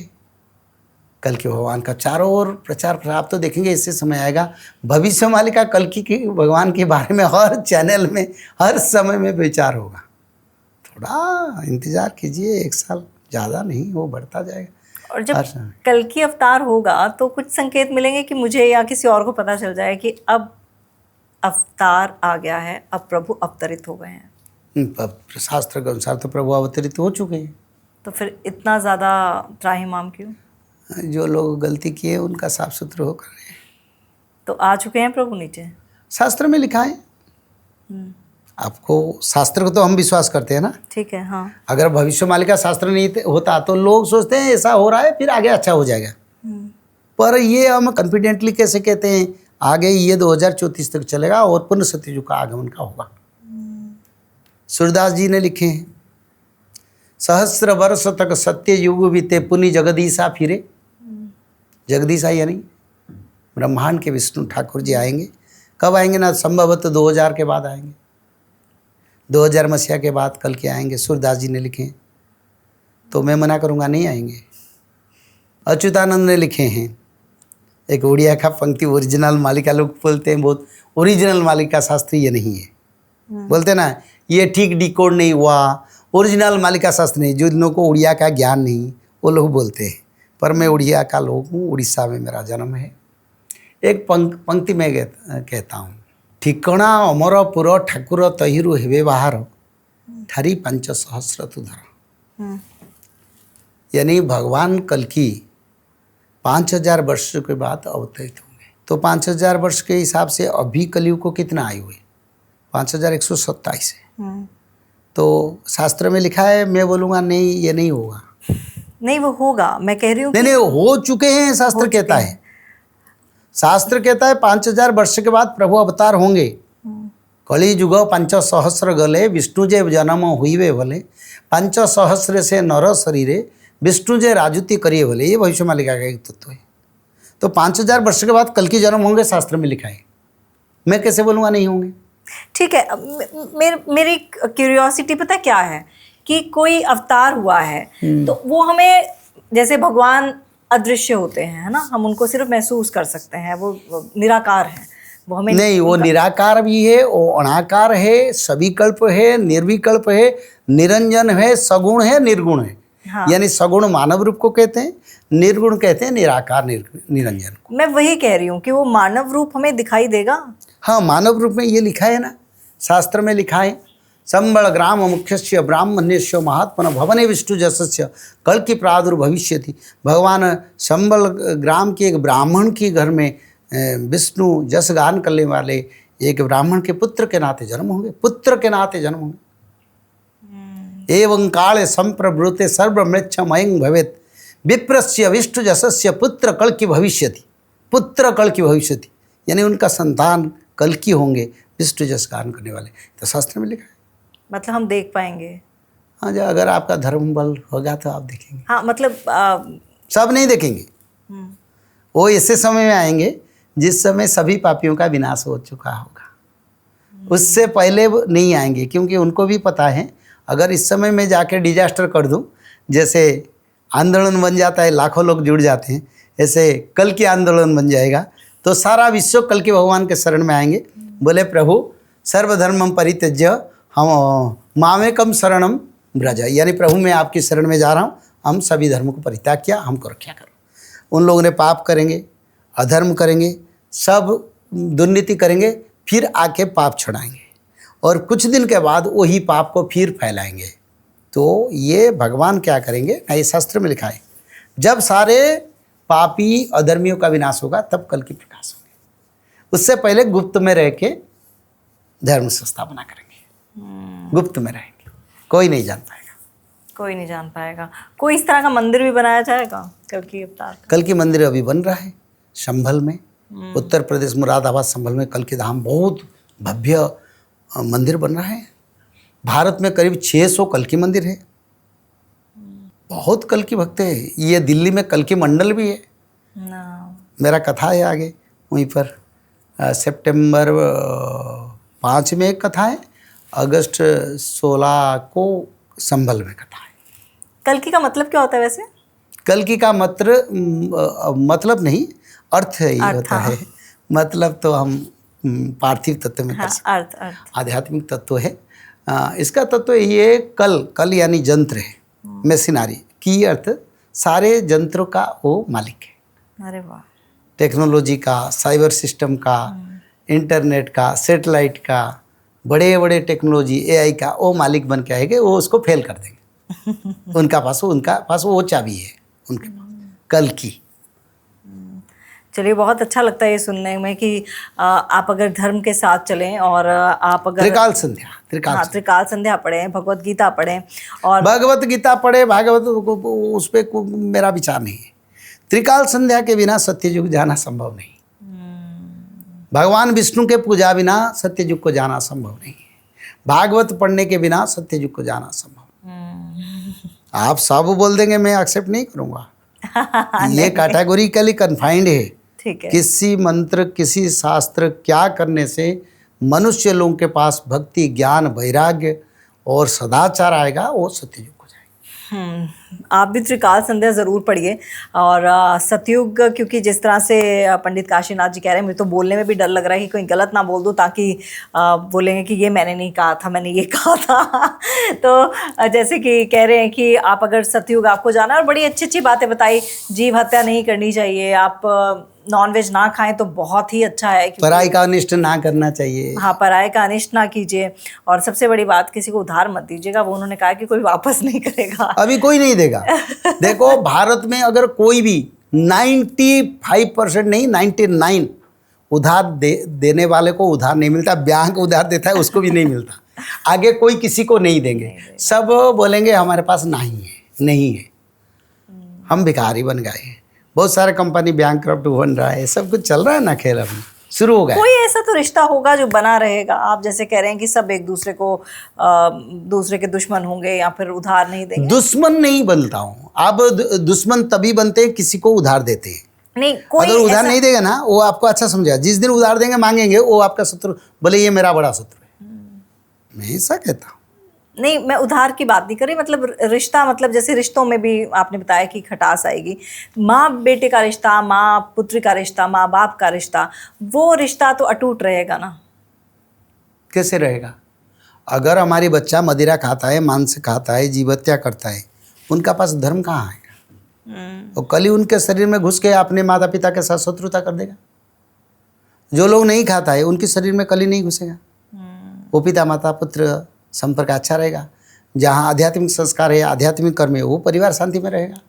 कल के भगवान का चारों ओर प्रचार प्रसार तो देखेंगे। इससे समय आएगा भविष्य मालिका कल की भगवान के बारे में हर चैनल में हर समय में विचार होगा। थोड़ा इंतजार कीजिए, 1 साल, ज़्यादा नहीं, वो बढ़ता जाएगा।
और जब कल की अवतार होगा तो कुछ संकेत मिलेंगे कि मुझे या किसी और को पता चल जाए कि अब अवतार आ गया है, अब प्रभु अवतरित हो गए हैं।
शास्त्र के अनुसार तो प्रभु अवतरित हो चुके हैं।
तो फिर इतना ज़्यादा त्राहिमाम क्यों? जो
लोग गलती किए उनका साफ सुथरा होकर
तो आ चुके हैं प्रभु नीचे।
शास्त्र में लिखा है। आपको शास्त्र को तो हम विश्वास करते हैं ना,
ठीक है, हाँ।
अगर भविष्य मालिका शास्त्र नहीं होता तो लोग सोचते हैं ऐसा हो रहा है फिर आगे अच्छा हो जाएगा। पर ये हम कॉन्फिडेंटली कैसे कहते हैं आगे ये 2034 तक चलेगा और पुण्य सत्ययुग का आगमन का होगा। सूरदास जी ने लिखे हैं, सहस्र वर्ष तक सत्य युग बीते पुनि जगदीशा फिरे। जगदीशा यानी ब्रह्मांड के विष्णु ठाकुर जी आएंगे। कब आएंगे ना, संभवतः 2000 के बाद आएंगे, 2000 मसीहा के बाद कल के आएंगे। सूरदास जी ने लिखे, तो मैं मना करूँगा नहीं आएंगे। अच्युतानंद ने लिखे हैं, एक उड़िया का पंक्ति, ओरिजिनल मालिका लोग बोलते हैं बहुत, ओरिजिनल मालिका शास्त्र ये नहीं है। बोलते ना ये ठीक डिकोड नहीं हुआ, ओरिजिनल मालिका शास्त्र नहीं। जो लोगों को उड़िया का ज्ञान नहीं वो लोग बोलते हैं, पर मैं उड़िया का लोग हूँ, उड़ीसा में मेरा जन्म है। एक पंक्ति में कहता हूँ, ठिकणा अमरपुर ठाकुर तहिरु हेबे बाहर ठारी 5 सहस्र तुधर। यानी भगवान कल की 5000 वर्ष के बाद अवतरित होंगे। तो 5000 वर्ष के हिसाब से अभी कलयुग को कितना आयु है? 5127 है। तो शास्त्र में लिखा है, मैं बोलूँगा नहीं ये नहीं होगा।
नहीं वो होगा, मैं कह रही हूँ
नहीं हो चुके हैं। शास्त्र कहता है, शास्त्र कहता है 5000 वर्ष के बाद प्रभु अवतार होंगे। कली युग 5 सहस्र गले विष्णु जे जन्म हुईवे भले 5 सहस्र से नर शरीरे विष्णु जे राजुति करिए भले। ये भविष्य मालिका का एक तत्व है। तो 5000 वर्ष के बाद कल की जन्म होंगे, शास्त्र में लिखा है। मैं कैसे बोलूँगा नहीं होंगे?
ठीक है। मेरी क्यूरियोसिटी पता क्या है कि कोई अवतार हुआ है तो वो हमें, जैसे भगवान अदृश्य होते हैं, है ना, हम उनको सिर्फ महसूस कर सकते हैं, वो निराकार है, वो हमें
नहीं, वो निराकार भी है, वो अनाकार है, सविकल्प है, निर्विकल्प है, निरंजन है, सगुण है, निर्गुण है। हाँ। यानी सगुण मानव रूप को कहते हैं, निर्गुण कहते हैं निराकार निरंजन को।
मैं वही कह रही हूँ कि वो मानव रूप हमें दिखाई देगा।
हाँ, मानव रूप में ये लिखा है ना, शास्त्र में लिखा है, संबल ग्राम मुख्यस्य ब्राह्मण्यस्य महात्मन भवने विष्णु जसस्य कल की प्रादुर्भविष्यति। भगवान संबल ग्राम के एक ब्राह्मण के घर में विष्णु जस गान करने वाले एक ब्राह्मण के पुत्र के नाते जन्म होंगे, पुत्र के नाते जन्म होंगे। एवं काले संप्रवृते सर्वमृक्षमयं भवेत् विप्रस्य विष्णु जसस्य पुत्र कल की भविष्यति। पुत्र कल की भविष्यति यानी उनका संतान कल की होंगे, विष्णु जस गान करने वाले। तो शास्त्र में लिखा है।
मतलब हम देख पाएंगे?
हाँ, जो अगर आपका धर्म बल होगा तो आप देखेंगे।
हाँ, मतलब
सब नहीं देखेंगे। वो ऐसे समय में आएंगे जिस समय सभी पापियों का विनाश हो चुका होगा। उससे पहले वो नहीं आएंगे, क्योंकि उनको भी पता है अगर इस समय में जाकर डिजास्टर कर दूं, जैसे आंदोलन बन जाता है, लाखों लोग जुड़ जाते हैं, ऐसे कल की आंदोलन बन जाएगा। तो सारा विश्व कल के भगवान के शरण में आएंगे, बोले प्रभु सर्वधर्मम परित्यज्य हम मामेकम शरणम ब्रज, यानी प्रभु मैं आपकी शरण में जा रहा हूँ, हम सभी धर्म को परित्याग किया, हमको रक्षा करो। उन लोगों ने पाप करेंगे, अधर्म करेंगे, सब दुर्नीति करेंगे, फिर आके पाप छुड़ाएंगे और कुछ दिन के बाद वही पाप को फिर फैलाएंगे। तो ये भगवान क्या करेंगे ना, ये शास्त्र में लिखा है, जब सारे पापी अधर्मियों का विनाश होगा तब कल की प्रकाश होंगे। उससे पहले गुप्त में रह के धर्म संस्थापना करेंगे, गुप्त में रहेंगे, कोई नहीं जान पाएगा।
कोई नहीं जान पाएगा। कोई इस तरह का मंदिर भी बनाया जाएगा कल की अवतार का?
कल की मंदिर अभी बन रहा है संभल में, उत्तर प्रदेश मुरादाबाद संभल में कल की धाम बहुत भव्य मंदिर बन रहा है। भारत में करीब 600 कल की मंदिर है, बहुत कल की भक्त है। ये दिल्ली में कल की मंडल भी है
ना।
मेरा कथा है आगे वहीं पर, सितंबर 5 में एक कथा है, अगस्त 16 को संभल में कथा है।
कल्कि का मतलब क्या होता है वैसे?
कल्कि का मतलब नहीं, अर्थ है, ये होता है। मतलब तो हम पार्थिव तत्व में कर सकते हैं,
अर्थ
आध्यात्मिक तत्व है। इसका तत्व ये कल यानी जंत्र है, मशीनरी की अर्थ सारे जंत्रों का वो मालिक है।
अरे वाह।
टेक्नोलॉजी का, साइबर सिस्टम का, इंटरनेट का, सैटेलाइट का, बड़े बड़े टेक्नोलॉजी AI का वो मालिक बन के आएंगे, वो उसको फेल कर देंगे। उनका पास वो चाबी है उनके पास, कल की।
चलिए, बहुत अच्छा लगता है ये सुनने में कि आप अगर धर्म के साथ चलें और आप अगर
त्रिकाल संध्या
त्रिकाल संध्या पढ़ें, भगवत गीता पढ़ें और
भगवत गीता पढ़े, भागवत उस पर मेरा विचार नहीं है। त्रिकाल संध्या के बिना सत्ययुग जाना संभव नहीं। भगवान विष्णु के पूजा बिना सत्ययुग को जाना संभव नहीं है। भागवत पढ़ने के बिना सत्ययुग को जाना संभव। आप सब बोल देंगे, मैं एक्सेप्ट नहीं करूँगा। ये कैटेगोरिकली कन्फाइंड है।
ठीक है।
किसी मंत्र, किसी शास्त्र क्या करने से मनुष्य लोगों के पास भक्ति, ज्ञान, वैराग्य और सदाचार आएगा, वो सत्ययुग हो जाएगा।
आप भी त्रिकाल संध्या ज़रूर पढ़िए। और सतयुग, क्योंकि जिस तरह से पंडित काशीनाथ जी कह रहे हैं, मुझे तो बोलने में भी डर लग रहा है कि कोई गलत ना बोल दूँ, ताकि बोलेंगे कि ये मैंने नहीं कहा था, मैंने ये कहा था। तो जैसे कि कह रहे हैं कि आप अगर सतयुग आपको जाना, और बड़ी अच्छी अच्छी बातें बताई, जीव हत्या नहीं करनी चाहिए, आप नॉनवेज ना खाएं तो बहुत ही अच्छा है।
पराई का अनिष्ट ना करना चाहिए।
हाँ, पराये का अनिष्ट ना कीजिए। और सबसे बड़ी बात, किसी को उधार मत दीजिएगा। वो उन्होंने कहा कि कोई वापस नहीं करेगा,
अभी कोई नहीं देगा। देखो, भारत में अगर कोई भी 95% नहीं 99 उधार देने वाले को उधार नहीं मिलता। बैंक उधार देता है उसको भी नहीं मिलता। आगे कोई किसी को नहीं देंगे, सब बोलेंगे हमारे पास नहीं है। हम भिखारी बन गए। बहुत सारे कंपनी बैंकक्रप्ट बन रहा है, सब कुछ चल रहा है ना, खेल अभी शुरू हो गया।
कोई ऐसा तो रिश्ता होगा जो बना रहेगा। आप जैसे कह रहे हैं कि सब एक दूसरे को दूसरे के दुश्मन होंगे या फिर उधार नहीं देंगे।
दुश्मन नहीं बनता हूँ। आप दुश्मन तभी बनते हैं किसी को उधार देते हैं।
नहीं, कोई
अगर उधार नहीं देगा ना, वो आपको अच्छा समझेगा। जिस दिन उधार देंगे, मांगेंगे, वो आपका शत्रु, बोले ये मेरा बड़ा शत्रु है। मैं ऐसा कहता हूँ।
नहीं, मैं उधार की बात नहीं कर रही। मतलब रिश्ता, मतलब जैसे रिश्तों में भी आपने बताया कि खटास आएगी। माँ बेटे का रिश्ता, माँ पुत्री का रिश्ता, माँ बाप का रिश्ता, वो रिश्ता तो अटूट रहेगा ना।
कैसे रहेगा? अगर हमारी बच्चा मदिरा खाता है, मांस खाता है, जीव हत्या करता है, उनका पास धर्म कहाँ आएगा? और कल ही उनके शरीर में घुस के अपने माता पिता के साथ शत्रुता कर देगा। जो लोग नहीं खाता है, उनके शरीर में कली नहीं घुसेगा। वो पिता माता पुत्र संपर्क अच्छा रहेगा। जहाँ आध्यात्मिक संस्कार है, आध्यात्मिक कर्म है, वो परिवार शांति में रहेगा।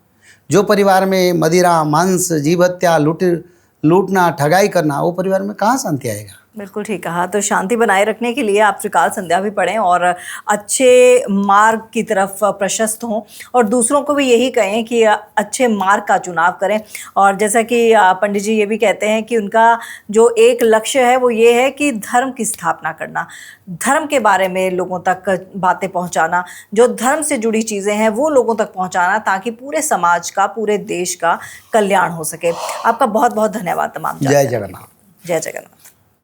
जो परिवार में मदिरा, मांस, जीव हत्या, लूटना, ठगाई करना, वो परिवार में कहाँ शांति आएगा?
बिल्कुल ठीक कहा। तो शांति बनाए रखने के लिए आप त्रिकाल संध्या भी पढ़ें और अच्छे मार्ग की तरफ प्रशस्त हों, और दूसरों को भी यही कहें कि अच्छे मार्ग का चुनाव करें। और जैसा कि पंडित जी ये भी कहते हैं कि उनका जो एक लक्ष्य है वो ये है कि धर्म की स्थापना करना, धर्म के बारे में लोगों तक बातें पहुंचाना, जो धर्म से जुड़ी चीज़ें हैं वो लोगों तक पहुंचाना, ताकि पूरे समाज का, पूरे देश का कल्याण हो सके। आपका बहुत बहुत धन्यवाद तमाम।
जय जगन्नाथ।
जय जगन्नाथ।